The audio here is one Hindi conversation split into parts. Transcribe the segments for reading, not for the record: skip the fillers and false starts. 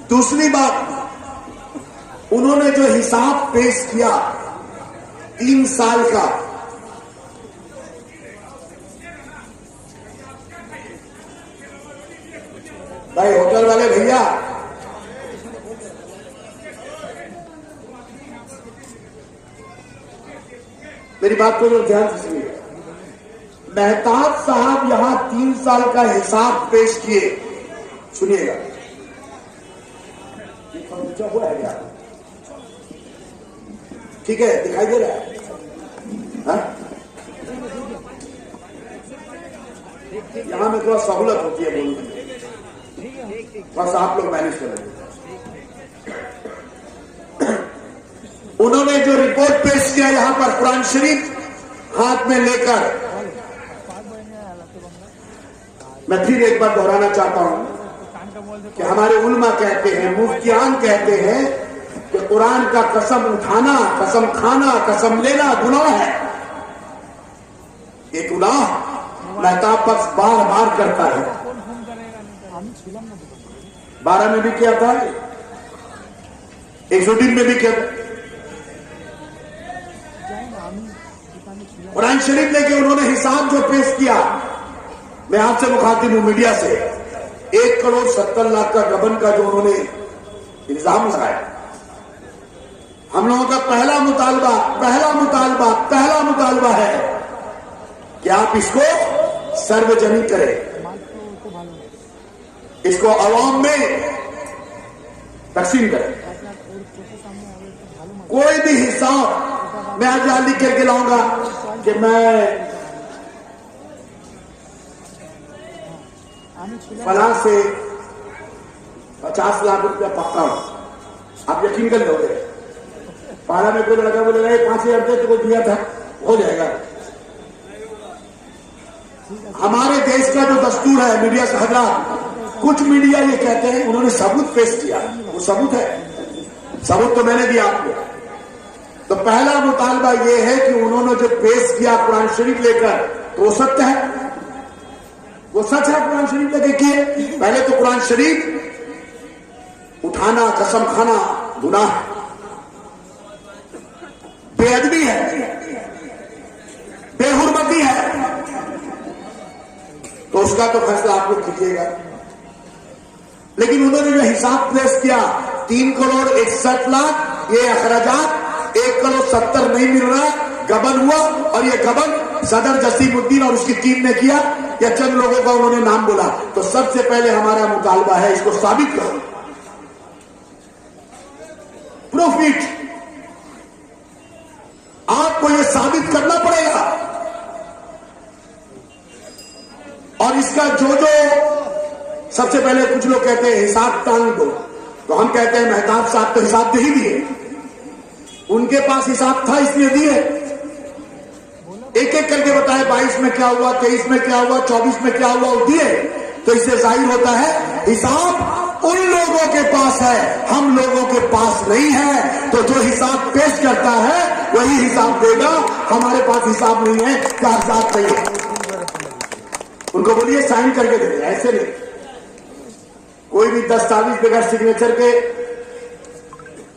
दूसरी बात, उन्होंने जो हिसाब पेश किया 3 साल का, भाई होटल वाले भैया, मेरी बात को जो ध्यान से सुनिए। मेहताब साहब यहां 3 साल का हिसाब पेश किए, सुनिएगा। हुआ है क्या? ठीक है, दिखाई दे रहा है? हाँ? यहां में थोड़ा सहूलत होती है बोलने में, बस आप लोग मैनेज करेंगे। उन्होंने जो रिपोर्ट पेश किया यहां पर कुरान शरीफ हाथ में लेकर, मैं फिर एक बार दोहराना चाहता हूं कि हमारे उलमा कहते हैं, मुफ्तियान कहते हैं कि कुरान का कसम उठाना, कसम खाना, कसम लेना गुनाह है। ये गुनाह मेहताब बख्श बार बार करता है। 12 में भी किया था, 103 में भी किया था। कुरान शरीफ लेके उन्होंने हिसाब जो पेश किया, मैं आपसे मुखातिब हूं मीडिया से, 1,70,00,000 का गबन का जो उन्होंने इल्जाम लगाया। हम लोगों का पहला मुतालबा है कि आप इसको सार्वजनिक करें, इसको अवाम में तकसीम करें। कोई भी हिसाब मैं आज यहां लिख करके लाऊंगा कि मैं फलां से 50 लाख रुपया पक्का हूं, आप यकीन कर लोगे। 12 में कोई लड़का बोलेगा 5,000 रुपये तो दिया था, हो जाएगा। हमारे देश का जो दस्तूर है, मीडिया से हजरात, कुछ मीडिया ये कहते हैं, उन्होंने सबूत पेश किया, वो सबूत है, सबूत तो मैंने दिया आपको। तो पहला मुतालबा ये है कि उन्होंने जो पेश किया कुरान शरीफ लेकर, तो वो सत्य है, वो सच है। कुरान शरीफ लेके किए। पहले तो कुरान शरीफ उठाना, कसम खाना गुनाह है, बेअदबी है, बेहुरमती है, तो उसका तो फैसला आप लोग कीजिएगा। लेकिन उन्होंने जो हिसाब पेश किया 3,61,00,000, ये अखराजात 1,70,00,000 नहीं मिल रहा, गबन हुआ, और ये गबन सदर जसीमुद्दीन और उसकी टीम ने किया, या चंद लोगों का उन्होंने नाम बोला। तो सबसे पहले हमारा मुतालबा है, इसको साबित करो, प्रूफ इट। आपको यह साबित करना पड़ेगा। और इसका जो सबसे पहले कुछ लोग कहते हैं हिसाब टांग दो, तो हम कहते हैं मेहताब साहब तो हिसाब दे ही दिए, उनके पास हिसाब था इसलिए दिए। एक एक करके बताए 22 में क्या हुआ, 23 में क्या हुआ, 24 में क्या हुआ, वो दिए। तो इससे जाहिर होता है हिसाब उन लोगों के पास है, हम लोगों के पास नहीं है। तो जो हिसाब पेश करता है वही हिसाब देगा, हमारे पास हिसाब नहीं है, कागजात नहीं है। उनको बोलिए साइन करके दे दे, ऐसे नहीं। कोई भी दस्तावेज बगैर सिग्नेचर के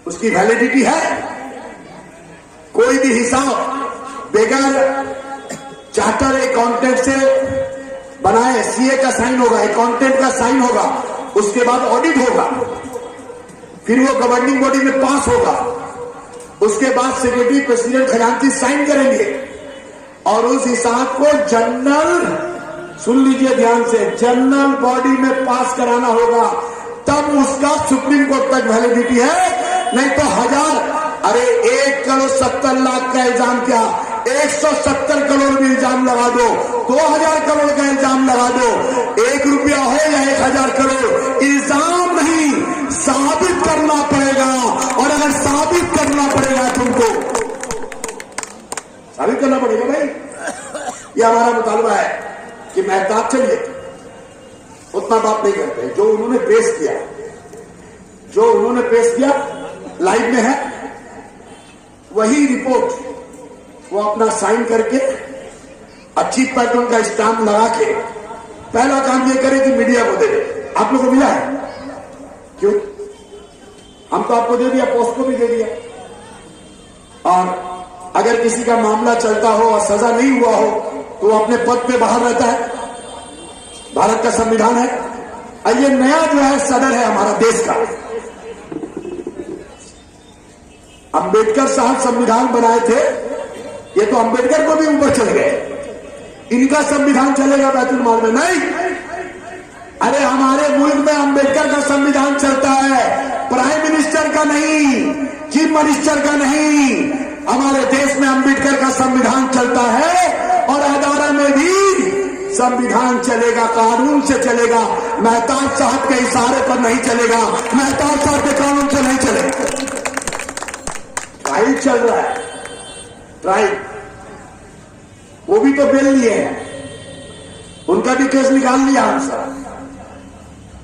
उसकी वैलिडिटी है? कोई भी हिसाब बगैर चार्टर अकाउंटेंट से बनाए, सीए का साइन होगा, अकाउंटेंट का साइन होगा, उसके बाद ऑडिट होगा, फिर वो गवर्निंग बॉडी में पास होगा, उसके बाद सेक्रेटरी, प्रेसिडेंट, खजांची साइन करेंगे, और उस हिसाब को जनरल, सुन लीजिए ध्यान से, जनरल बॉडी में पास कराना होगा, तब उसका सुप्रीम कोर्ट तक वैलिडिटी है। नहीं तो 1,70,00,000 का इल्जाम क्या, 170 करोड़ भी इल्जाम लगा दो, 2,000 करोड़ का इल्जाम लगा दो, 1 रुपया हो या 1,000 करोड़, इल्जाम नहीं, साबित करना पड़ेगा। और अगर साबित करना पड़ेगा, तुमको साबित करना पड़ेगा भाई। यह हमारा मुतालबा है कि मेहताब चलिए, उतना बात नहीं करते। जो उन्होंने पेश किया लाइव में है, वही रिपोर्ट वो अपना साइन करके अच्छी पैटर्न का स्टाम्प लगा के पहला काम ये करे कि मीडिया को दे दे। आप लोगों को मिला है? क्यों? हम तो आपको दे दिया, पोस्को भी दे दिया। और अगर किसी का मामला चलता हो और सजा नहीं हुआ हो तो वो अपने पद पे बाहर रहता है। भारत का संविधान है। और ये नया जो है सदर है हमारा देश का। अंबेडकर साहब संविधान बनाए थे, ये तो अंबेडकर को भी ऊपर चले गए। इनका संविधान चलेगा बैतुल माल में? नहीं। अरे हमारे मुल्क में अंबेडकर का संविधान चलता है, प्राइम मिनिस्टर का नहीं, चीफ मिनिस्टर का नहीं। हमारे देश में अंबेडकर का संविधान चलता है और अदारा में भी संविधान चलेगा, कानून से चलेगा। मेहताब साहब के इशारे पर नहीं चलेगा, मेहताब साहब के कानून से नहीं चलेगा। ट्रायल चल रहा है, ट्रायल। वो भी तो बिल लिए हैं, उनका भी केस निकाल लिया हम सब,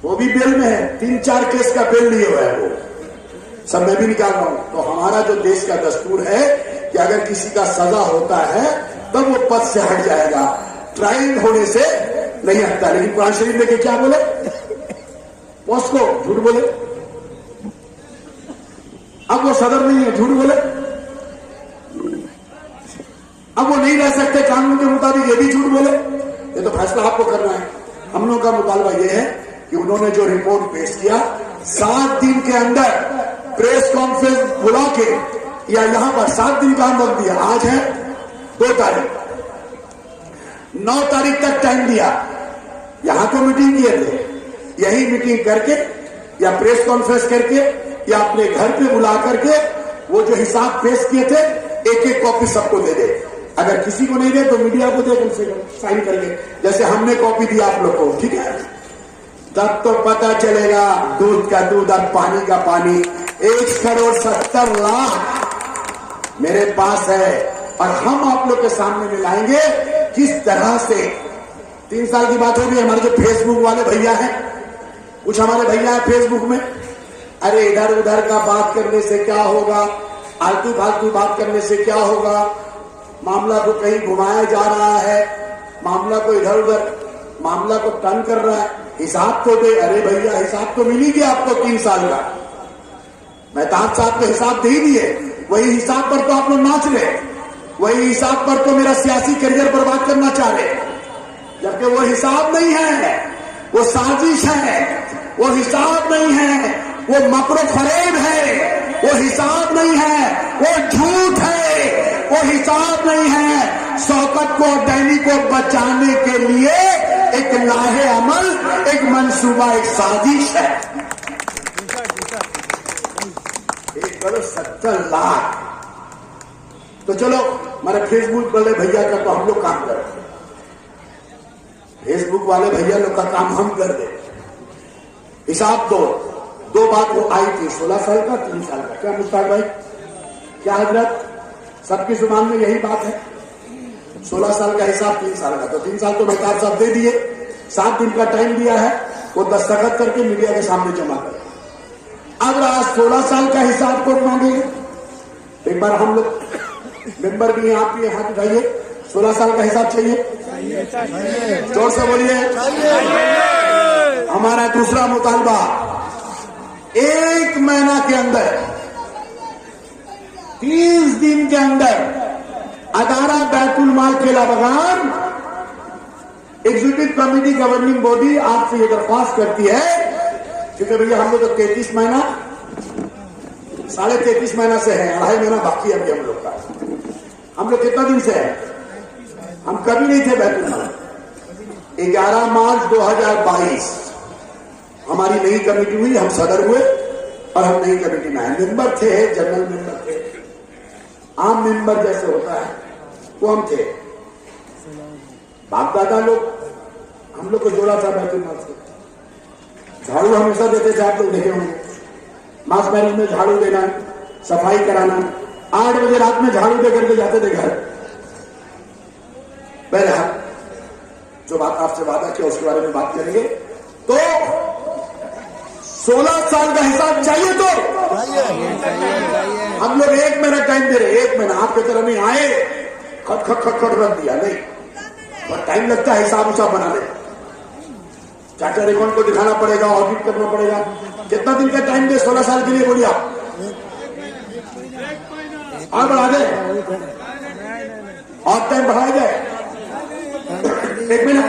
वो भी बिल में है। 3-4 केस का बिल लिए हुए है वो सब, मैं भी निकाल रहा हूं। तो हमारा जो देश का दस्तूर है कि अगर किसी का सजा होता है तब वो पद से हट जाएगा, ट्रायल होने से नहीं हटता। लेकिन कुरान शरीफ में क्या बोले? पोस्को झूठ बोले। अब वो सदर नहीं है, झूठ बोले। अब वो नहीं रह सकते कानून के मुताबिक, ये भी झूठ बोले। ये तो फैसला आपको करना है। हम लोगों का मुतालबा ये है कि उन्होंने जो रिपोर्ट पेश किया, 7 दिन के अंदर प्रेस कॉन्फ्रेंस बुला के या यहां पर 7 दिन का वक्त दिया। आज है 2 तारीख, 9 तारीख तक टाइम दिया। यहां तो मीटिंग किए थे, यही मीटिंग करके या प्रेस कॉन्फ्रेंस करके या अपने घर पे बुला करके वो जो हिसाब पेश किए थे, एक कॉपी सबको दे दे। अगर किसी को नहीं दे तो मीडिया को दे, कम से कम साइन करके, जैसे हमने कॉपी दी आप लोग को, ठीक है? तब तो पता चलेगा दूध का दूध और पानी का पानी। 1,70,00,000 मेरे पास है और हम आप लोग के सामने में लाएंगे किस तरह से। 3 साल की बात होगी। हमारे जो फेसबुक वाले भैया हैं, कुछ हमारे भैया हैं फेसबुक में, अरे इधर उधर का बात करने से क्या होगा, आलतू फालतू बात करने से क्या होगा, मामला को कहीं घुमाया जा रहा है, मामला को इधर उधर, मामला को टर्न कर रहा है, हिसाब तो दे। अरे भैया हिसाब तो मिल ही गया आपको 3 साल का। मेहताब साहब को हिसाब दे ही दिए, वही हिसाब पर तो आप लोग नाच रहे, वही हिसाब पर तो मेरा सियासी करियर बर्बाद करना चाह रहे, जबकि वो हिसाब नहीं है, वो साजिश है। वो हिसाब नहीं है, वो मकरो फरेब है। वो हिसाब नहीं है, वो झूठ है। वो हिसाब नहीं है। शौकत को, डैनी को बचाने के लिए एक लाहे अमल, एक मंसूबा, एक साजिश है। 1,70,00,000 तो चलो हमारे फेसबुक वाले भैया का तो हम लोग काम कर, फेसबुक वाले भैया लोग का काम हम कर दे। हिसाब दो बात वो आई थी, 16 साल का, 3 साल का। क्या मुश्ताक भाई, क्या हजरत, सबकी जुबान में यही बात है। 16 साल का हिसाब, 3 साल का। तो 3 साल तो मेहताब साहब दे दिए, 7 दिन का टाइम दिया है, वो दस्तखत करके मीडिया के सामने जमा कर। अब रहा 16 साल का हिसाब को मांगे। एक बार हम लोग मेंबर भी यहाँ पे हाथ उठाइए। 16 साल का हिसाब चाहिए? जोर से बोलिए। हमारा दूसरा मुतालबा, 1 महीना के अंदर, 30 दिन के अंदर अदारा बैतुल माल केला बगान एग्जीक्यूटिव कमेटी गवर्निंग बॉडी आपसे ये दरख्वास्त करती है, क्योंकि भैया हम लोग तो 33 महीना, 33.5 महीना से है, 2.5 महीना बाकी है अभी हम लोग का। हम लोग कितना दिन से है? हम कभी नहीं थे बैतुल माल। 11 मार्च 2022 हमारी नई कमेटी हुई, हम सदर हुए और हम नई कमेटी में आए। मेंबर थे, जनरल मेंबर थे, आम मेंबर जैसे होता है वो हम थे। बाप दादा लोग हम लोग को जोड़ा था बैतुल माल से। झाड़ू हमेशा देते थे, आप लोग देखे होंगे। मास मैरिज में झाड़ू देना, सफाई कराना, 8 बजे रात में झाड़ू दे करके जाते थे घर। बहरहाल जो बात आपसे वादा किया उसके बारे में बात करेंगे। तो 16 साल का हिसाब चाहिए तो हम लोग 1 महीना टाइम दे रहे, 1 महीना। आपके तरह नहीं आए खट रख दिया, नहीं, और टाइम लगता है हिसाब उसाब बनाने। चार्टर अकाउंट को दिखाना पड़ेगा, ऑडिट करना पड़ेगा। कितना दिन का टाइम दे? 16 साल के लिए बोलिए आप। और बढ़ा दे और टाइम बढ़ाया जाए। एक मिनट,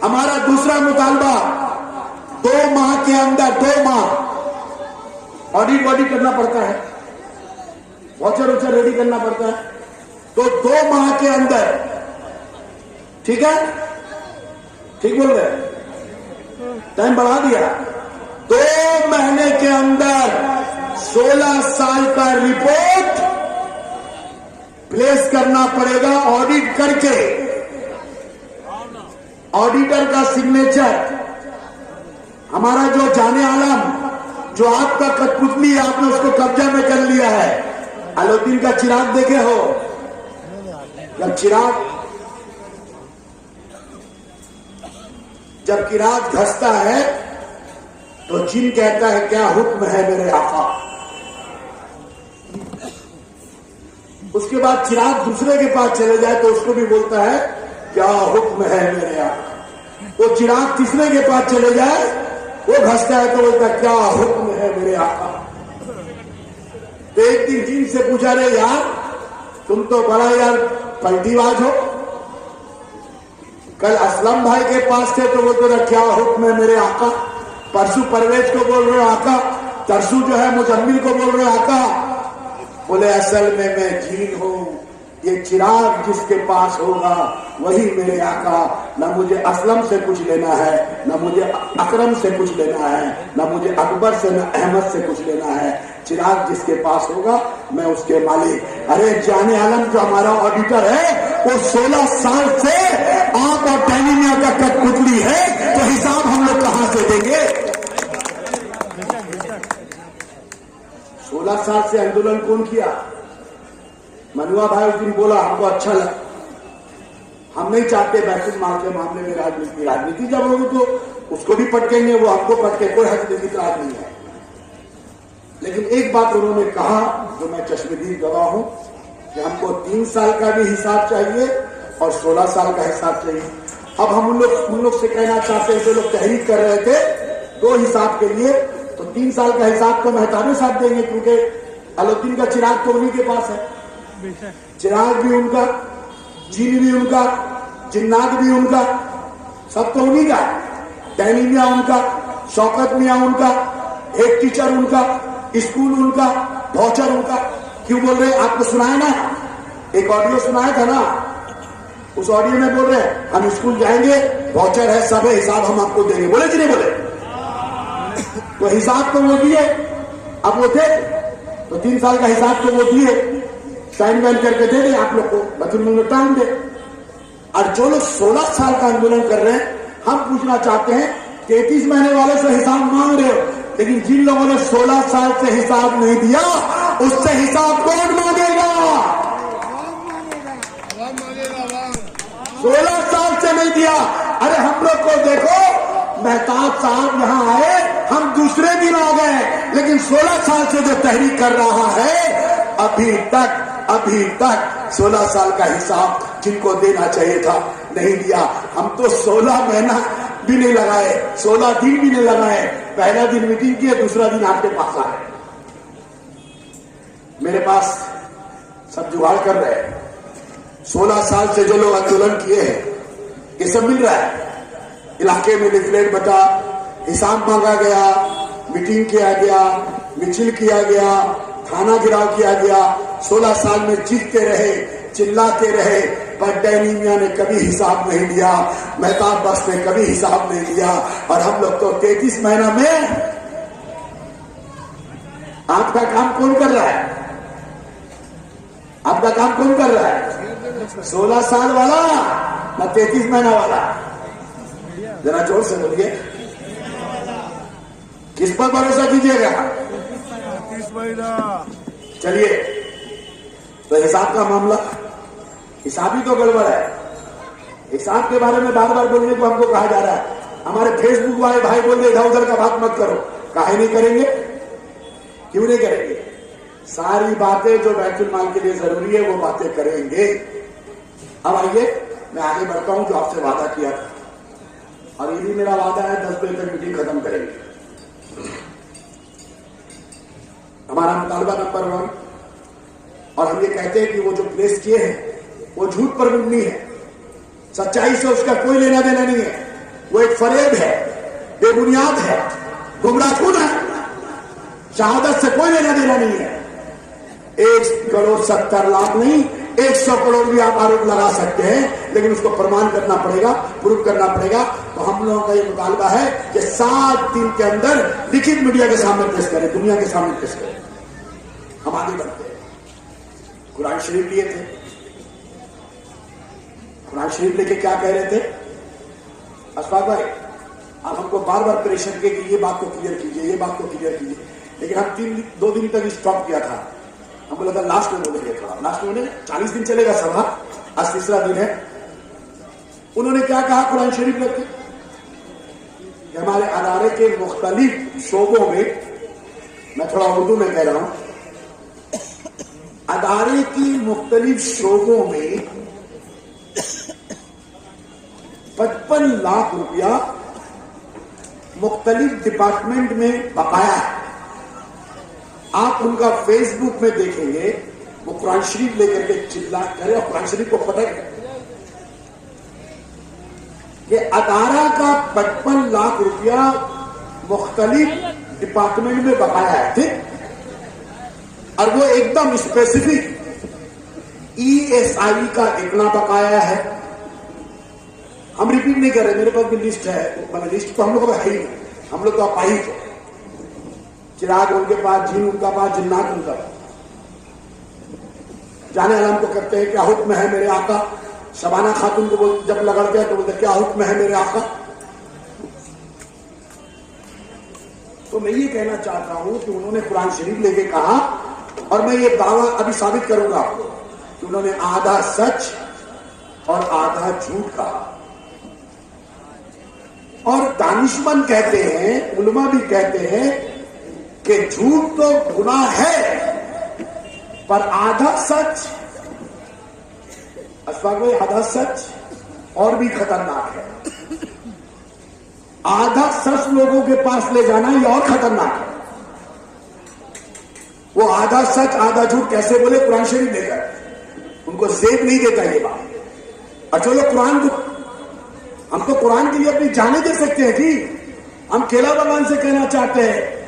हमारा दूसरा मुतालबा 2 माह के अंदर 2 माह ऑडिट करना पड़ता है, वाउचर रेडी करना पड़ता है। तो 2 माह के अंदर, ठीक है, ठीक बोल रहे, टाइम बढ़ा दिया, 2 महीने के अंदर 16 साल का रिपोर्ट प्लेस करना पड़ेगा ऑडिट करके। ऑडिटर का सिग्नेचर, हमारा जो जाने आलम, जो आपका कठपुतली है, आपने उसको कब्जा में कर लिया है। अलाउद्दीन का चिराग देखे हो? जब चिराग धसता है तो जिन कहता है क्या हुक्म है मेरे आका। उसके बाद चिराग दूसरे के पास चले जाए तो उसको भी बोलता है क्या हुक्म है मेरे आका। वो चिराग तीसरे के पास चले जाए, वो घसता है तो बोलता क्या हुक्म है मेरे आका। तो एक दिन जिन से पूछा, रे यार तुम तो बड़ा यार पलटीबाज हो, कल असलम भाई के पास थे तो बोलते थे क्या हुक्म है मेरे आका। परसों परवेज को बोल रहे हो आका, तरसू जो है मुजम्मिल को बोल रहे हो आका। बोले असल में मैं जीन हूं, ये चिराग जिसके पास होगा वही मेरे आका। न मुझे असलम से कुछ लेना है, न मुझे अकरम से कुछ लेना है, न मुझे अकबर से, न अहमद से कुछ लेना है। चिराग जिसके पास होगा मैं उसके मालिक। अरे जाने आलम जो हमारा ऑडिटर है वो 16 साल से आप और टैनिमिया का कठपुतली है, तो हिसाब हम लोग कहां से देंगे? 16 साल से आंदोलन कौन किया? मनुआ भाई उस दिन बोला हमको अच्छा लगा, हम नहीं चाहते बैतुल माल के मामले में राजनीति जब होगी तो उसको भी पटकेंगे, वो हमको पटके, कोई हद की इतराज नहीं है। लेकिन एक बात उन्होंने कहा जो मैं चश्मदीद गवाह हूं कि हमको 3 साल का भी हिसाब चाहिए और 16 साल का हिसाब चाहिए। अब हम उन लोग से कहना चाहते हैं, जो लोग तहरीक कर रहे थे 2 हिसाब के लिए, तो 3 साल का हिसाब तो मेहताबे साथ देंगे, क्योंकि अलाउद्दीन का चिराग तो उन्हीं के पास है। चिराग भी उनका, जीन भी उनका, जिन्नात भी उनका, सब तो उन्हीं का। डैनी मियां उनका, शौकत मियां उनका, हेड टीचर उनका, स्कूल उनका, वाउचर उनका। क्यों बोल रहे? आपको सुनाया ना, एक ऑडियो सुनाया था ना, उस ऑडियो में बोल रहे हैं हम स्कूल जाएंगे, वाउचर है, सब है, हिसाब हम आपको देंगे। बोले कि नहीं बोले? तो हिसाब तो वो दिए, अब वो थे तो 3 साल का हिसाब तो वो दिए, साइन वाइन करके दे दे आप लोग को, बैतुल माल में टाइम दे। और जो लोग 16 साल का आंदोलन कर रहे हैं, हम पूछना चाहते हैं 33 महीने वाले से हिसाब मांग रहे हो, लेकिन जिन लोगों ने 16 साल से हिसाब नहीं दिया उससे हिसाब कौन मांगेगा? 16 साल से नहीं दिया। अरे हम लोग को देखो, मेहताब साहब यहां आए, हम दूसरे दिन आ गए, लेकिन 16 साल से जो तहरीक कर रहा है अभी तक 16 साल का हिसाब जिनको देना चाहिए था नहीं दिया। हम तो 16 महीना भी नहीं लगाए, 16 दिन भी नहीं लगाए, पहला दिन मीटिंग किए, दूसरा दिन आपके पास आए, मेरे पास सब जुगाड़ कर रहे हैं। 16 साल से जो लोग आंदोलन किए हैं ये सब मिल रहा है। इलाके में लिफलेट बटा, हिसाब मांगा गया, मीटिंग किया गया, मिছিল किया गया, थाना गिराव किया गया। 16 साल में चीखते रहे, चिल्लाते रहे, पर डैनी मियां ने कभी हिसाब नहीं दिया, मेहताब बस ने कभी हिसाब नहीं दिया। और हम लोग तो 33 महीना में, आपका काम कौन कर रहा है? आपका काम कौन कर रहा है? 16 साल वाला ना 33 महीना वाला? जरा जोर से बोलिए, किस पर भरोसा कीजिएगा? 30 महीना। चलिए, तो हिसाब का मामला, हिसाब ही तो गड़बड़ है। हिसाब के बारे में बार बार बोलने को हमको कहा जा रहा है। हमारे फेसबुक वाले भाई बोल रहे इधर उधर का बात मत करो। काहे नहीं करेंगे? क्यों नहीं करेंगे? सारी बातें जो बैतुल माल के लिए जरूरी है वो बातें करेंगे। अब आइए मैं आगे बढ़ता हूं, जो आपसे वादा किया था। और ये भी मेरा वादा है 10 बजे तक मीटिंग खत्म करेंगे। हमारा मुतालबा नंबर 1, और हम ये कहते हैं कि वो जो प्लेस किए हैं वो झूठ पर मबनी है, सच्चाई से उसका कोई लेना देना नहीं है, वो एक फरेब है, बेबुनियाद है, गुमराहकुन है, शहादत से कोई लेना देना नहीं है। 1,70,00,000 नहीं, 100 करोड़ भी आप आरोप लगा सकते हैं, लेकिन उसको प्रमाण करना पड़ेगा, प्रूव करना पड़ेगा। तो हम लोगों का ये मुतालबा है कि 7 दिन के अंदर लिखित मीडिया के सामने पेश करें, दुनिया के सामने पेश करें। हम आगे बढ़ते हैं। कुरान शरीफ लिए थे, कुरान शरीफ लेके क्या कह रहे थे? अशफाक भाई, आप हमको बार बार परेशान किए कि ये बात को क्लियर कीजिए, ये बात को क्लियर कीजिए, लेकिन हम 2 दिन तक स्टॉप किया था। हम बोला था लास्ट में बोलेंगे, थोड़ा लास्ट में बोले। 40 दिन चलेगा सभा, आज 3रा दिन है। उन्होंने क्या कहा कुरान शरीफ लेके कि हमारे अदारे के मुख्तलिफ शोबों में, मैं थोड़ा उर्दू में कह रहा हूं, अदारे की मुख्तलिफ शोबों में 55 लाख रुपया मुख्तलिफ डिपार्टमेंट में बकाया है। आप उनका फेसबुक में देखेंगे, वो कुरान शरीफ लेकर के चिल्ला करे, और कुरान शरीफ को पटक कि अदारा का 55 लाख रुपया मुख्तलिफ डिपार्टमेंट में बकाया है, ठीक? और वो एकदम स्पेसिफिक ESI का इतना बकाया है। हम रिपीट नहीं कर रहे, मेरे पास भी लिस्ट है, मतलब लिस्ट तो हम लोग का है ही, हम लोग तो अपाहिज है। चिराग उनके पास, जिन उनका पास, जिन्नात उनका पास। जाने आलम को कहते हैं क्या हुक्म है मेरे आका। शबाना खातून को जब लगड़ते हैं तो बोलते क्या हुक्म है मेरे आका। तो मैं ये कहना चाहता हूं कि उन्होंने कुरान शरीफ लेके कहा, और मैं ये दावा अभी साबित करूंगा आपको कि उन्होंने आधा सच और आधा झूठ कहा। और दानिशमंद कहते हैं, उलमा भी कहते हैं कि झूठ तो गुनाह है, पर आधा सच, अशफाक भाई, आधा सच और भी खतरनाक है। आधा सच लोगों के पास ले जाना ये और खतरनाक है। वो आधा सच आधा झूठ कैसे बोले? कुरान शरीफ लेकर, उनको जेब नहीं देता ये बात। और चलो कुरान को, हम तो कुरान के लिए अपनी जाने दे सकते हैं जी। हम केला बागान से कहना चाहते हैं,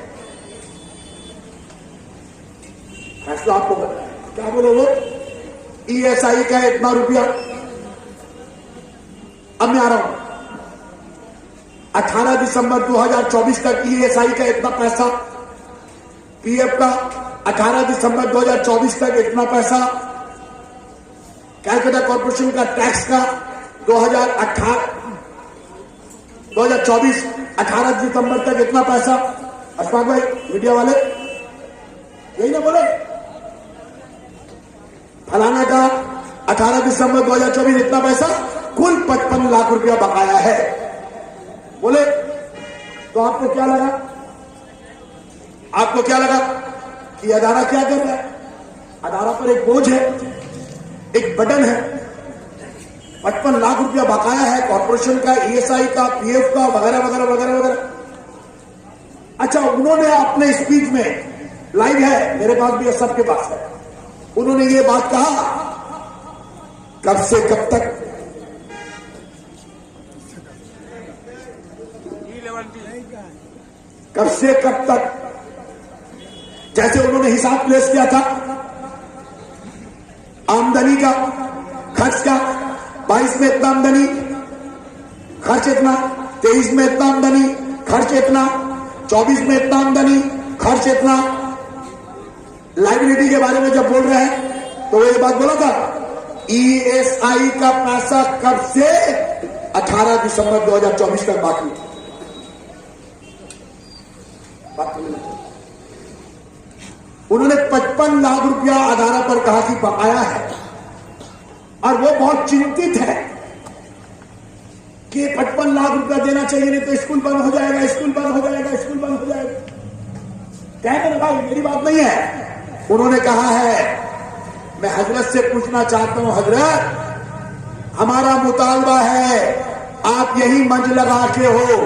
फैसला आपको बताया, क्या बोले वो? ESI का इतना रुपया। अब मैं आ रहा हूं, 18 दिसंबर 2024 तक ESI का इतना पैसा, PF का 18 दिसंबर 2024 तक इतना पैसा, कैलकाटा कॉर्पोरेशन का टैक्स का 2024 18 दिसंबर तक इतना पैसा। अशफाक भाई, मीडिया वाले यही ना बोले? फलाना का 18 दिसंबर 2024 इतना पैसा, कुल 55 लाख रुपया बकाया है। बोले तो आपको क्या लगा? आपको क्या लगा कि अदारा क्या कर रहा है? अदारा पर एक बोझ है, एक बटन है। 55 लाख रुपया बकाया है कॉर्पोरेशन का, ESI का, PF का, वगैरह वगैरह वगैरह वगैरह। अच्छा, उन्होंने अपने स्पीच में, लाइव है मेरे पास भी है, सबके पास है, उन्होंने ये बात कहा, कब से कब तक, कब से कब तक, जैसे उन्होंने हिसाब प्लेस किया था आमदनी का, खर्च का। 22 में इतना आमदनी, खर्च इतना, 23 में इतना आमदनी, खर्च इतना, 24 में इतना आमदनी, खर्च इतना। लाइबिलिटी के बारे में जब बोल रहे हैं तो ये बात बोला था, ESI का पैसा कब से? 18 दिसंबर 2024 तक बाकी। उन्होंने 55 लाख रुपया अदारा पर कहा कि बकाया है, और वो बहुत चिंतित है कि 55 लाख रुपया देना चाहिए, नहीं तो स्कूल बंद हो जाएगा, स्कूल बंद हो जाएगा, स्कूल बंद हो जाएगा। कहते ना भाई, मेरी बात नहीं है। उन्होंने कहा है, मैं हजरत से पूछना चाहता हूं, हजरत हमारा मुतालबा है आप यही मंच लगा के हो,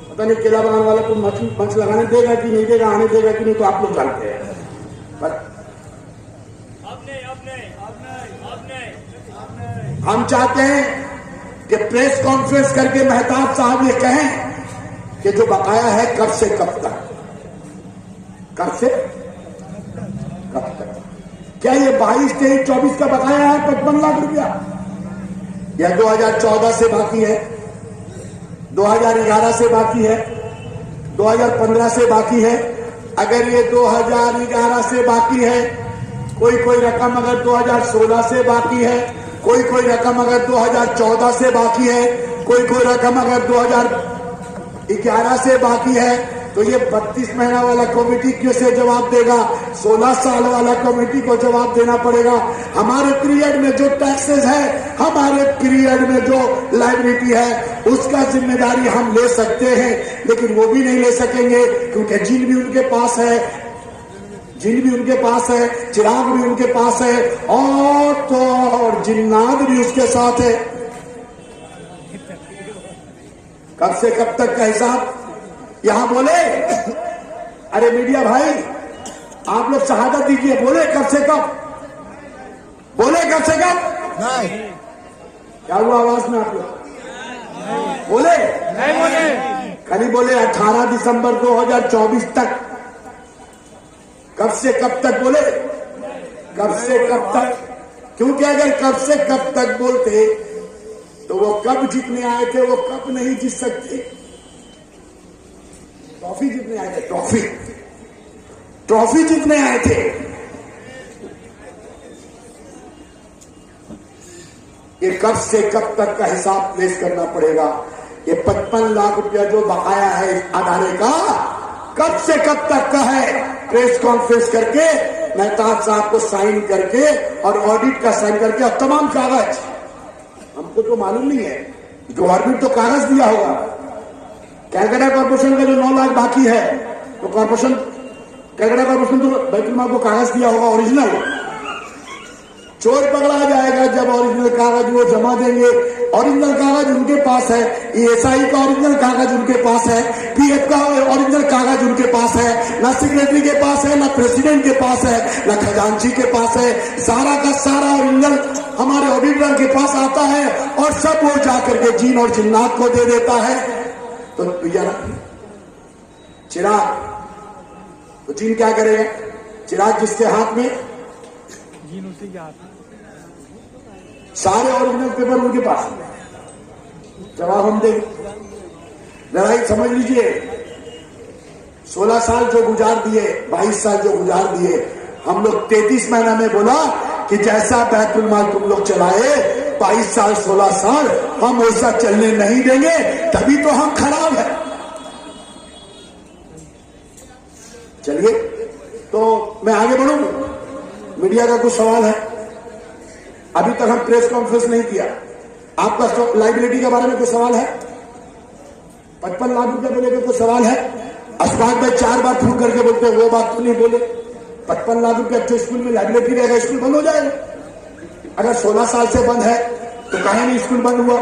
पता नहीं केला बनाने वाला को मंच लगाने देगा कि नहीं देगा, आने देगा कि नहीं, तो आप लोग जानते हैं। पर हम चाहते हैं कि प्रेस कॉन्फ्रेंस करके मेहताब साहब ये कहें कि जो बकाया है कब से कब तक, कब से कब तक, क्या ये 22, 23, 24 का बकाया है 55 लाख रुपया, या 2014 से बाकी है, 2011 से बाकी है, 2015 से बाकी है? अगर ये 2011 से बाकी है, कोई रकम अगर 2016 से बाकी है, कोई रकम अगर 2014 से बाकी है, कोई रकम अगर 2011 से बाकी है, तो ये 32 महीना वाला कमेटी कैसे जवाब देगा? 16 साल वाला कमेटी को जवाब देना पड़ेगा। हमारे पीरियड में जो टैक्सेस है, हमारे पीरियड में जो लायबिलिटी है, उसका जिम्मेदारी हम ले सकते हैं, लेकिन वो भी नहीं ले सकेंगे, क्योंकि जिन भी उनके पास है, चिराग भी उनके पास है, और जिन्नात भी उसके साथ है। कब से कब तक का हिसाब यहां बोले? अरे मीडिया भाई, आप लोग शहादत दीजिए, बोले कब से कब, बोले कब से कब? नहीं। क्या हुआ आवाज में आप लोग? बोले नहीं बोले, खाली बोले 18 दिसंबर 2024 तक। कब से कब तक बोले? कब से कब तक? क्योंकि अगर कब से कब तक बोलते तो वो कब जीतने आए थे, वो कब नहीं जीत सकते। ट्रॉफी जीतने आए थे, ट्रॉफी जीतने आए थे। ये कब से कब तक का हिसाब पेश करना पड़ेगा। ये 55 लाख रुपया जो बकाया है इस अदारे का, कब से कब तक का है? प्रेस कॉन्फ्रेंस करके मेहताब साहब को साइन करके और ऑडिट का साइन करके, और तमाम कागज हमको तो मालूम नहीं है, गवर्नमेंट तो कागज दिया होगा। कैलकाटा कॉर्पोरेशन का जो 9 लाख बाकी है, तो कैलकाटा कॉर्पोरेशन तो बैतुल को कागज दिया होगा ओरिजिनल। चोर पकड़ा जाएगा जब ओरिजिनल कागज वो जमा देंगे। ओरिजिनल कागज उनके पास है, ESI का ओरिजिनल कागज उनके पास है, PF का ओरिजिनल कागज उनके पास है, ना सेक्रेटरी के पास है, ना प्रेसिडेंट के पास है, ना खजांची के पास है। सारा का सारा ओरिजिनल हमारे ऑडिटर के पास आता है, और सब वो जाकर के जीन और जिन्नात को दे देता है। तो भैया चिराग, तो जीन क्या करेगा? चिराग जिसके हाथ में, जीन उसी के हाथ में, सारे ओरिजिनल पेपर उनके पास। जवाब हम देंगे, लड़ाई समझ लीजिए। 16 साल जो गुजार दिए, 22 साल जो गुजार दिए, हम लोग 33 महीना में बोला कि जैसा बैतुल माल तुम लोग चलाए 22 साल 16 साल, हम वैसा चलने नहीं देंगे, तभी तो हम खराब है। चलिए, तो मैं आगे बढ़ूं। मीडिया का कुछ सवाल है? अभी तक हम प्रेस कॉन्फ्रेंस नहीं किया। आपका लाइबिलिटी के बारे में कोई सवाल है? 55 लाख रुपया को लेकर कोई सवाल है? अशफाक भाई 4 बार फोन करके बोलते हैं, वो बात तो नहीं बोले। 55 लाख रुपया तो स्कूल में लाइबिलिटी रहेगा, स्कूल बंद हो जाएगा। अगर 16 साल से बंद है तो काहे नहीं स्कूल बंद हुआ?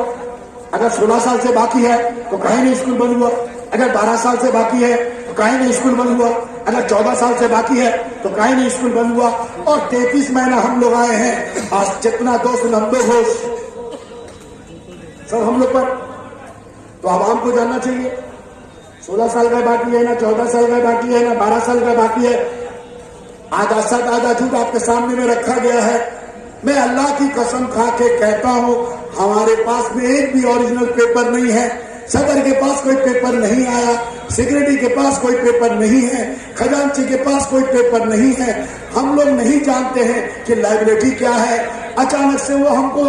अगर 16 साल से बाकी है तो काहे नहीं स्कूल बंद हुआ? अगर 12 साल से बाकी है तो काहे नहीं स्कूल बंद हुआ? अगर 14 साल से बाकी है तो काहे नहीं स्कूल बंद हुआ? और 33 महीना हम लोग आए हैं, आज जितना दोस्त लंबे हो सब हम लोग पर। तो आवाम को जानना चाहिए 16 साल का बाकी है ना, 14 साल का बाकी है ना, 12 साल का बाकी है। आधा सच आधा झूठ आपके सामने में रखा गया है। मैं अल्लाह की कसम खा के कहता हूं, हमारे पास में एक भी ओरिजिनल पेपर नहीं है। सदर के पास कोई पेपर नहीं आया, सेक्रेटरी के पास कोई पेपर नहीं है, खजांची के पास कोई पेपर नहीं है। हम लोग नहीं जानते हैं कि लायबिलिटी क्या है। अचानक से वो हमको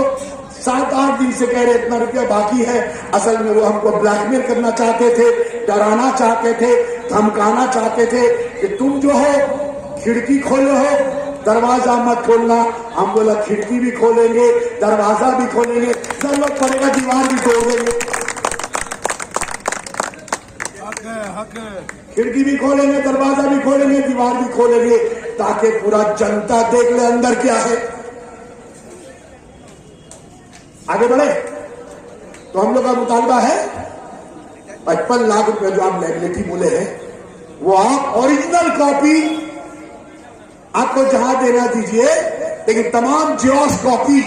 7-8 दिन से कह रहे इतना रुपया बाकी है। असल में वो हमको ब्लैकमेल करना चाहते थे, डराना चाहते थे, धमकाना चाहते थे कि तुम जो हो खिड़की खोले हो, दरवाजा मत खोलना। हम बोला खिड़की भी खोलेंगे, दरवाजा भी खोलेंगे, जरूरत पड़ेगा दीवार भी तोड़ देंगे। हक है। खिड़की भी खोलेंगे, दरवाजा भी खोलेंगे, दीवार भी खोलेंगे, ताकि पूरा जनता देख ले अंदर क्या है। आगे बढ़े। तो हम लोग का मुतालबा है 55 लाख रुपए जो आप लायबिलिटी बोले हैं वो आप ओरिजिनल कॉपी आपको जहां देना दीजिए, लेकिन तमाम जेरॉक्स कॉपी